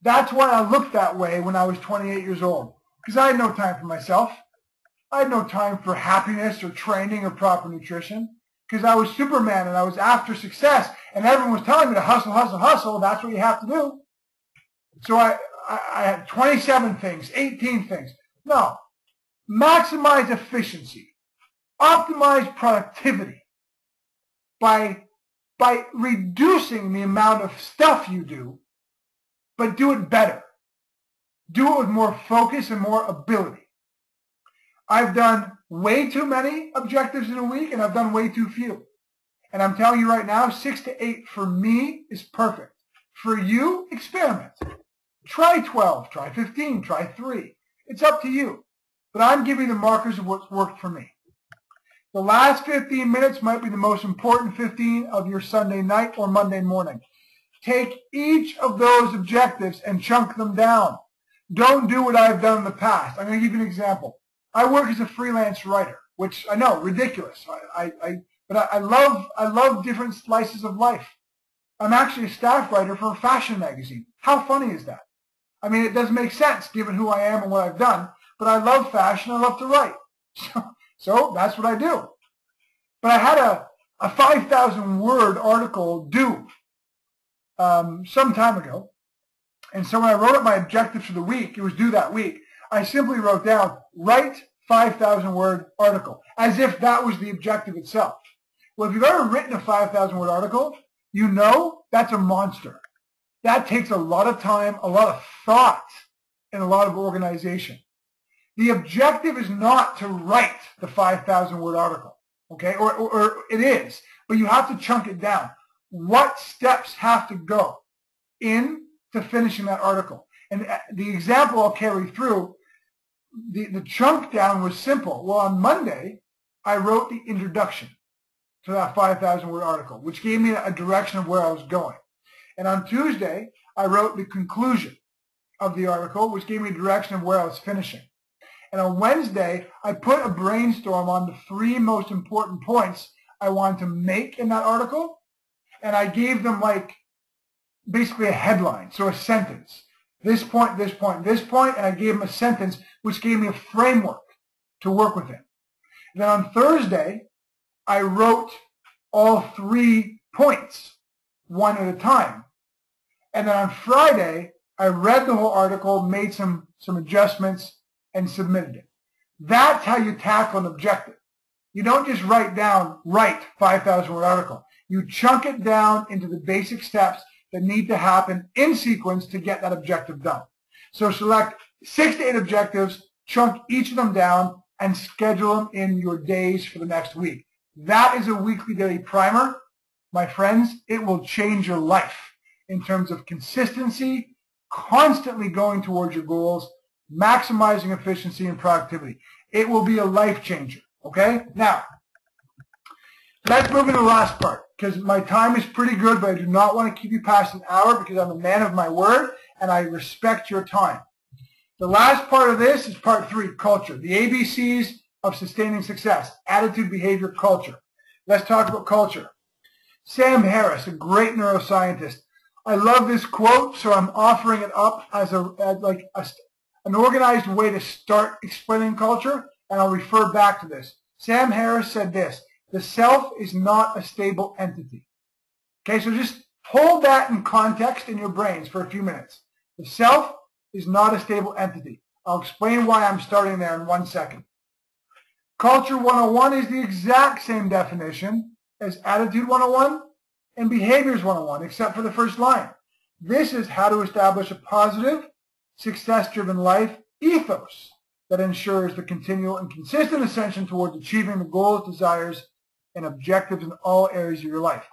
That's why I looked that way when I was 28 years old, because I had no time for myself. I had no time for happiness or training or proper nutrition, because I was Superman and I was after success, and everyone was telling me to hustle, hustle, hustle. That's what you have to do. So I had 27 things, 18 things. No. Maximize efficiency. Optimize productivity by reducing the amount of stuff you do, but do it better. Do it with more focus and more ability. I've done way too many objectives in a week, and I've done way too few. And I'm telling you right now, 6 to 8 for me is perfect. For you, experiment. Try 12, try 15, try 3. It's up to you. But I'm giving the markers of what's worked for me. The last 15 minutes might be the most important 15 of your Sunday night or Monday morning. Take each of those objectives and chunk them down. Don't do what I've done in the past. I'm going to give you an example. I work as a freelance writer. which I know, ridiculous. But I love different slices of life. I'm actually a staff writer for a fashion magazine. How funny is that? I mean, it doesn't make sense given who I am and what I've done, but I love fashion. I love to write. So that's what I do. But I had a 5,000 word article due some time ago. And so when I wrote up my objectives for the week, it was due that week, I simply wrote down, write 5,000 word article, as if that was the objective itself. Well, if you've ever written a 5,000 word article, you know that's a monster. That takes a lot of time, a lot of thought, and a lot of organization. The objective is not to write the 5,000 word article, okay? Or it is, but you have to chunk it down. What steps have to go into finishing that article? And the example I'll carry through, the chunk down was simple. Well, on Monday, I wrote the introduction to that 5,000 word article, which gave me a direction of where I was going. And on Tuesday, I wrote the conclusion of the article, which gave me a direction of where I was finishing. And on Wednesday, I put a brainstorm on the 3 most important points I wanted to make in that article. And I gave them like basically a headline, so a sentence. This point, this point, this point, and I gave them a sentence which gave me a framework to work within. And then on Thursday, I wrote all 3 points, one at a time. And then on Friday, I read the whole article, made some adjustments, and submitted it. That's how you tackle an objective. You don't just write 5,000 word article. You chunk it down into the basic steps that need to happen in sequence to get that objective done. So select 6 to 8 objectives, chunk each of them down, and schedule them in your days for the next week. That is a weekly daily primer. My friends, it will change your life in terms of consistency, constantly going towards your goals, maximizing efficiency and productivity. It will be a life changer, okay? Now, let's move into the last part, because my time is pretty good, but I do not want to keep you past an hour because I'm a man of my word and I respect your time. The last part of this is part 3, culture. The ABCs of sustaining success: attitude, behavior, culture. Let's talk about culture. Sam Harris, a great neuroscientist. I love this quote, so I'm offering it up as an organized way to start explaining culture, and I'll refer back to this. Sam Harris said this: the self is not a stable entity. Okay, so just hold that in context in your brains for a few minutes. The self is not a stable entity. I'll explain why I'm starting there in 1 second. Culture 101 is the exact same definition as Attitude 101 and Behaviors 101, except for the first line. This is how to establish a positive, success-driven life ethos that ensures the continual and consistent ascension towards achieving the goals, desires, and objectives in all areas of your life.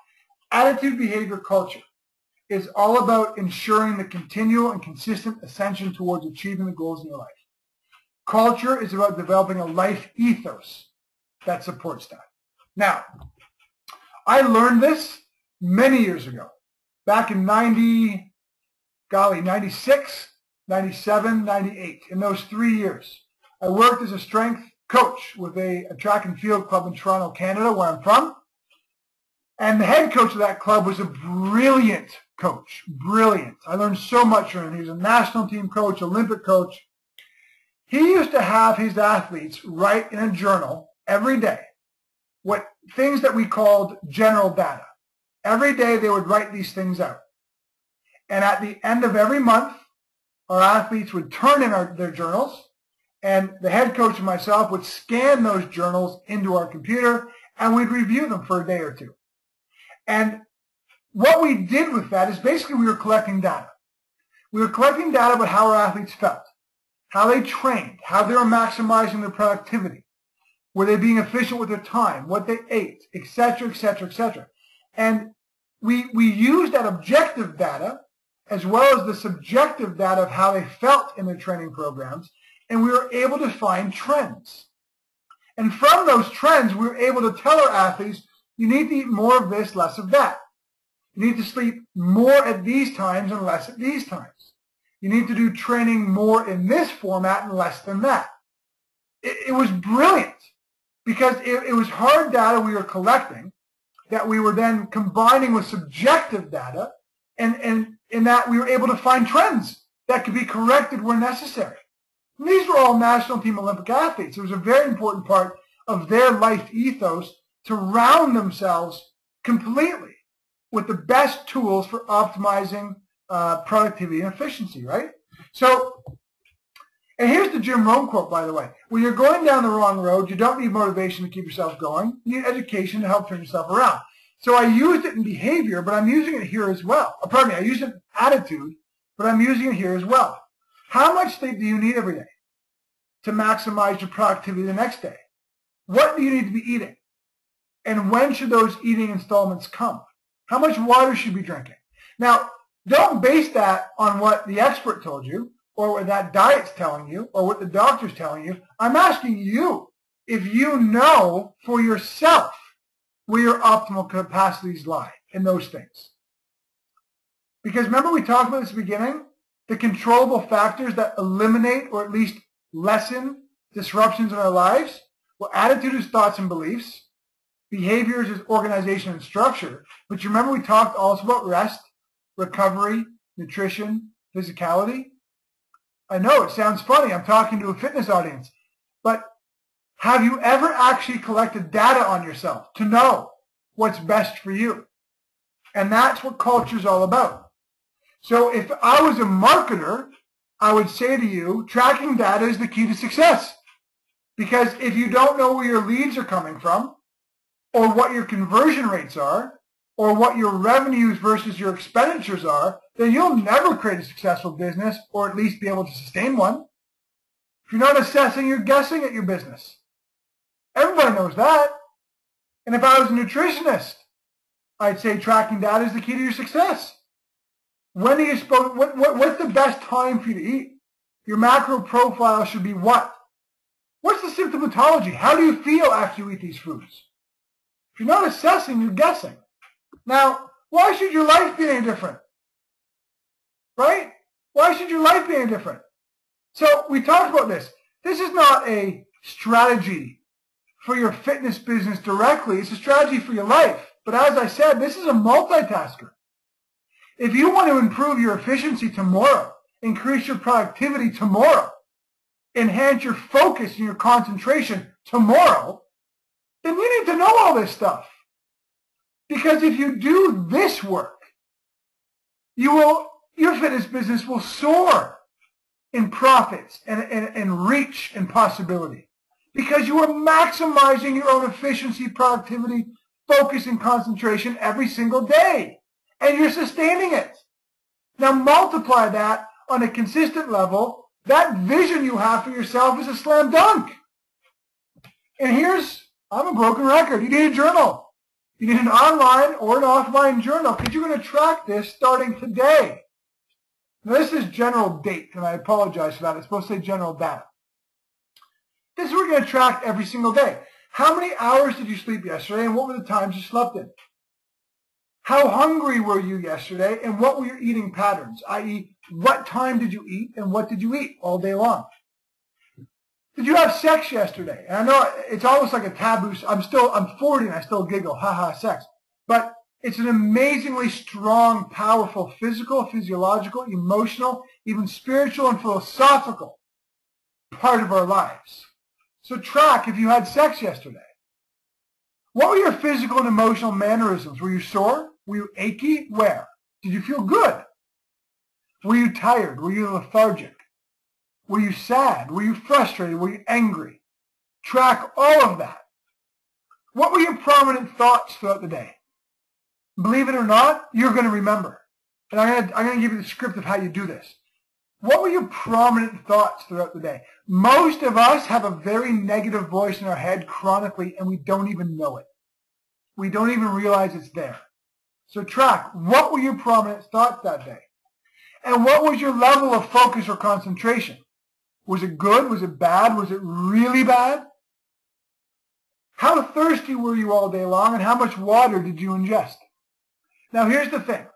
Attitude, behavior, culture is all about ensuring the continual and consistent ascension towards achieving the goals in your life. Culture is about developing a life ethos that supports that. Now, I learned this many years ago, back in 96, 97, 98. In those 3 years, I worked as a strength coach with a track and field club in Toronto, Canada, where I'm from. And the head coach of that club was a brilliant coach, brilliant. I learned so much from him. He was a national team coach, Olympic coach. He used to have his athletes write in a journal every day things that we called general data. Every day they would write these things out. And at the end of every month, our athletes would turn in their journals, and the head coach and myself would scan those journals into our computer, and we'd review them for a day or two. And what we did with that is basically we were collecting data. We were collecting data about how our athletes felt, how they trained, how they were maximizing their productivity, were they being efficient with their time, what they ate, etc., etc., etc. And we used that objective data as well as the subjective data of how they felt in their training programs, and we were able to find trends. And from those trends, we were able to tell our athletes, you need to eat more of this, less of that. You need to sleep more at these times and less at these times. You need to do training more in this format and less than that. It was brilliant. because it was hard data we were collecting that we were then combining with subjective data, and in that we were able to find trends that could be corrected where necessary. And these were all national team Olympic athletes. It was a very important part of their life ethos to round themselves completely with the best tools for optimizing productivity and efficiency, right? So, and here's the Jim Rohn quote, by the way. When you're going down the wrong road, you don't need motivation to keep yourself going. You need education to help turn yourself around. So I used it in behavior, but I'm using it here as well. Pardon me, I used it in attitude, but I'm using it here as well. How much sleep do you need every day to maximize your productivity the next day? What do you need to be eating? And when should those eating installments come? How much water should you be drinking? Now, don't base that on what the expert told you, or what that diet's telling you, or what the doctor's telling you. I'm asking you if you know for yourself where your optimal capacities lie in those things. Because remember we talked about this at the beginning, the controllable factors that eliminate or at least lessen disruptions in our lives? Well, attitude is thoughts and beliefs. Behaviors is organization and structure. But you remember we talked also about rest, recovery, nutrition, physicality? I know it sounds funny. I'm talking to a fitness audience. But have you ever actually collected data on yourself to know what's best for you? And that's what culture is all about. So if I was a marketer, I would say to you, tracking data is the key to success. Because if you don't know where your leads are coming from, or what your conversion rates are, or what your revenues versus your expenditures are, then you'll never create a successful business, or at least be able to sustain one. If you're not assessing, you're guessing at your business. Everybody knows that. And if I was a nutritionist, I'd say tracking data is the key to your success. When are you supposed? What's the best time for you to eat? Your macro profile should be what? What's the symptomatology? How do you feel after you eat these foods? If you're not assessing, you're guessing. Now, why should your life be any different? Right? Why should your life be any different? So we talked about this. This is not a strategy for your fitness business directly. It's a strategy for your life. But as I said, this is a multitasker. If you want to improve your efficiency tomorrow, increase your productivity tomorrow, enhance your focus and your concentration tomorrow, then you need to know all this stuff. Because if you do this work, your fitness business will soar in profits and reach and possibility. Because you are maximizing your own efficiency, productivity, focus, and concentration every single day. And you're sustaining it. Now multiply that on a consistent level. That vision you have for yourself is a slam dunk. And I'm a broken record. You need a journal. You need an online or an offline journal because you're going to track this starting today. Now this is general date, and I apologize for that. It's supposed to say general data. This is what we're going to track every single day. How many hours did you sleep yesterday, and what were the times you slept in? How hungry were you yesterday, and what were your eating patterns, i.e., what time did you eat, and what did you eat all day long? Did you have sex yesterday? And I know it's almost like a taboo. I'm 40 and I still giggle, haha, sex. But it's an amazingly strong, powerful physical, physiological, emotional, even spiritual and philosophical part of our lives. So track if you had sex yesterday. What were your physical and emotional mannerisms? Were you sore? Were you achy? Where? Did you feel good? Were you tired? Were you lethargic? Were you sad? Were you frustrated? Were you angry? Track all of that. What were your prominent thoughts throughout the day? Believe it or not, you're going to remember. And I'm going to give you the script of how you do this. What were your prominent thoughts throughout the day? Most of us have a very negative voice in our head chronically, and we don't even know it. We don't even realize it's there. So track, what were your prominent thoughts that day? And what was your level of focus or concentration? Was it good? Was it bad? Was it really bad? How thirsty were you all day long, and how much water did you ingest? Now here's the thing.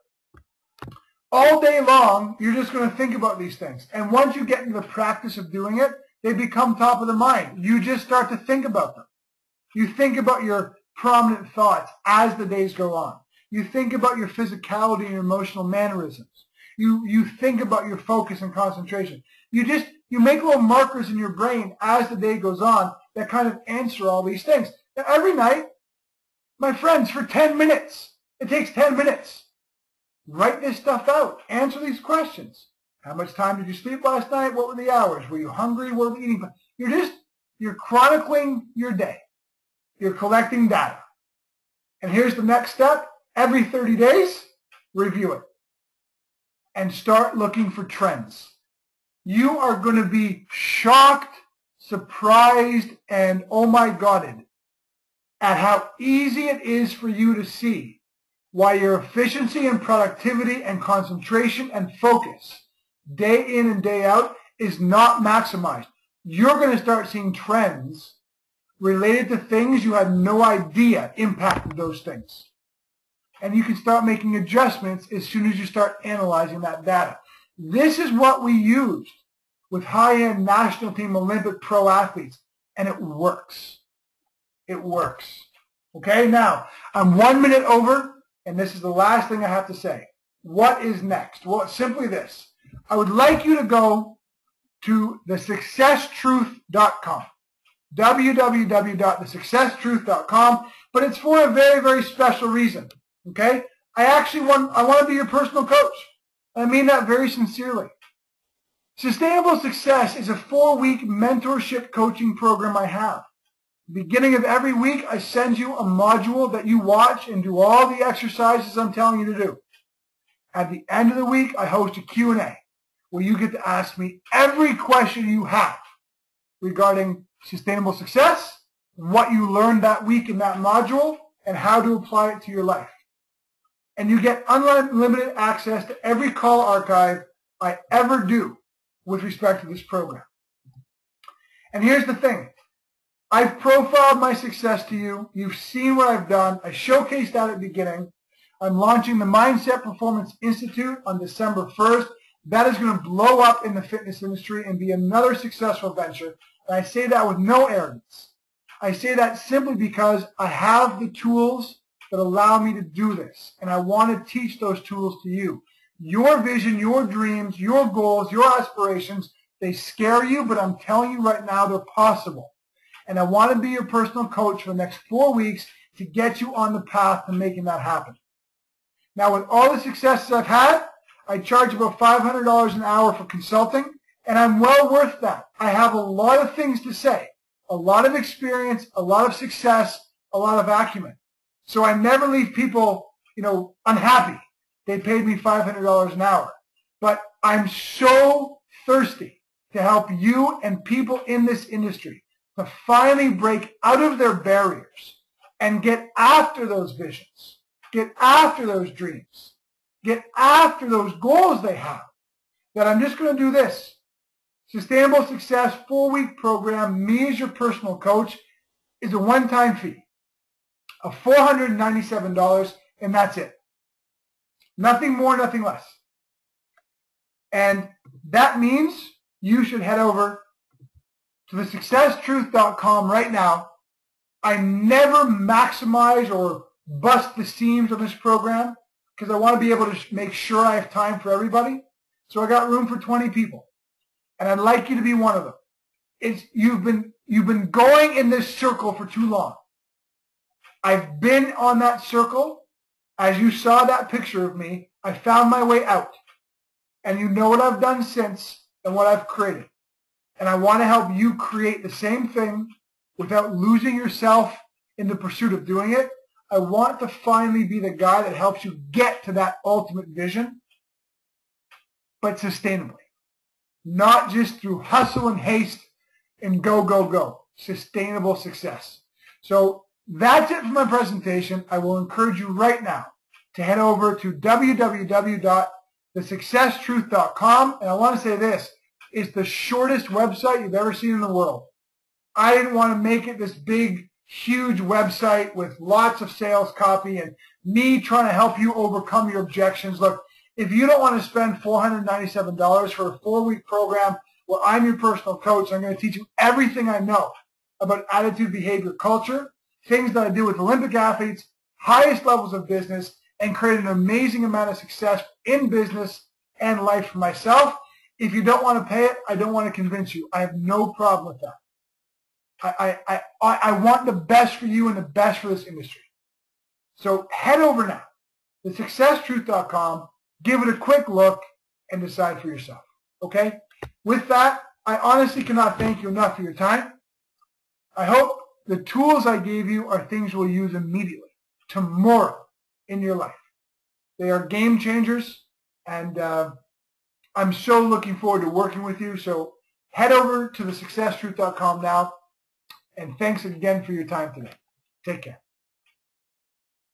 All day long, you're just going to think about these things. And once you get into the practice of doing it, they become top of the mind. You just start to think about them. You think about your prominent thoughts as the days go on. You think about your physicality and your emotional mannerisms. You think about your focus and concentration. You make little markers in your brain as the day goes on that kind of answer all these things. Now, every night, my friends, for 10 minutes, it takes 10 minutes. Write this stuff out. Answer these questions. How much time did you sleep last night? What were the hours? Were you hungry? What were you eating? You're chronicling your day. You're collecting data. And here's the next step. Every 30 days, review it. And start looking for trends. You are going to be shocked, surprised, and oh my God, at how easy it is for you to see why your efficiency and productivity and concentration and focus day in and day out is not maximized. You're going to start seeing trends related to things you had no idea impacted those things. And you can start making adjustments as soon as you start analyzing that data. This is what we used with high-end national team Olympic pro athletes, and it works. It works. Okay, now, I'm 1 minute over, and this is the last thing I have to say. What is next? Well, it's simply this. I would like you to go to thesuccesstruth.com, www.thesuccesstruth.com, but it's for a very, very special reason. Okay? I want to be your personal coach. I mean that very sincerely. Sustainable Success is a 4-week mentorship coaching program I have. Beginning of every week, I send you a module that you watch and do all the exercises I'm telling you to do. At the end of the week, I host a Q&A where you get to ask me every question you have regarding sustainable success, what you learned that week in that module, and how to apply it to your life. And you get unlimited access to every call archive I ever do with respect to this program. And here's the thing. I've profiled my success to you. You've seen what I've done. I showcased that at the beginning. I'm launching the Mindset Performance Institute on December 1st. That is going to blow up in the fitness industry and be another successful venture. And I say that with no arrogance. I say that simply because I have the tools that allow me to do this. And I want to teach those tools to you. Your vision, your dreams, your goals, your aspirations, they scare you, but I'm telling you right now they're possible. And I want to be your personal coach for the next 4 weeks to get you on the path to making that happen. Now, with all the successes I've had, I charge about $500 an hour for consulting, and I'm well worth that. I have a lot of things to say, a lot of experience, a lot of success, a lot of acumen. So I never leave people, unhappy. They paid me $500 an hour. But I'm so thirsty to help you and people in this industry to finally break out of their barriers and get after those visions, get after those dreams, get after those goals they have, that I'm just going to do this. Sustainable Success 4-week program, me as your personal coach, is a one-time fee of $497, and that's it. Nothing more, nothing less. And that means you should head over to thesuccesstruth.com right now. I never maximize or bust the seams on this program because I want to be able to make sure I have time for everybody. So I got room for 20 people. And I'd like you to be one of them. You've been going in this circle for too long. I've been on that circle. As you saw that picture of me, I found my way out. And you know what I've done since and what I've created. And I want to help you create the same thing without losing yourself in the pursuit of doing it. I want to finally be the guy that helps you get to that ultimate vision, but sustainably. Not just through hustle and haste and go, go, go. Sustainable success. So that's it for my presentation. I will encourage you right now to head over to www.thesuccesstruth.com. And I want to say this. It's the shortest website you've ever seen in the world. I didn't want to make it this big, huge website with lots of sales copy and me trying to help you overcome your objections. Look, if you don't want to spend $497 for a 4-week program where I'm your personal coach, I'm going to teach you everything I know about attitude, behavior, culture, things that I do with Olympic athletes, highest levels of business, and create an amazing amount of success in business and life for myself. If you don't want to pay it, I don't want to convince you. I have no problem with that. I want the best for you and the best for this industry. So head over now to successtruth.com, give it a quick look, and decide for yourself. Okay? With that, I honestly cannot thank you enough for your time. I hope the tools I gave you are things you'll use immediately, tomorrow, in your life. They are game changers, and I'm so looking forward to working with you. So head over to the successtruth.com now, and thanks again for your time today. Take care.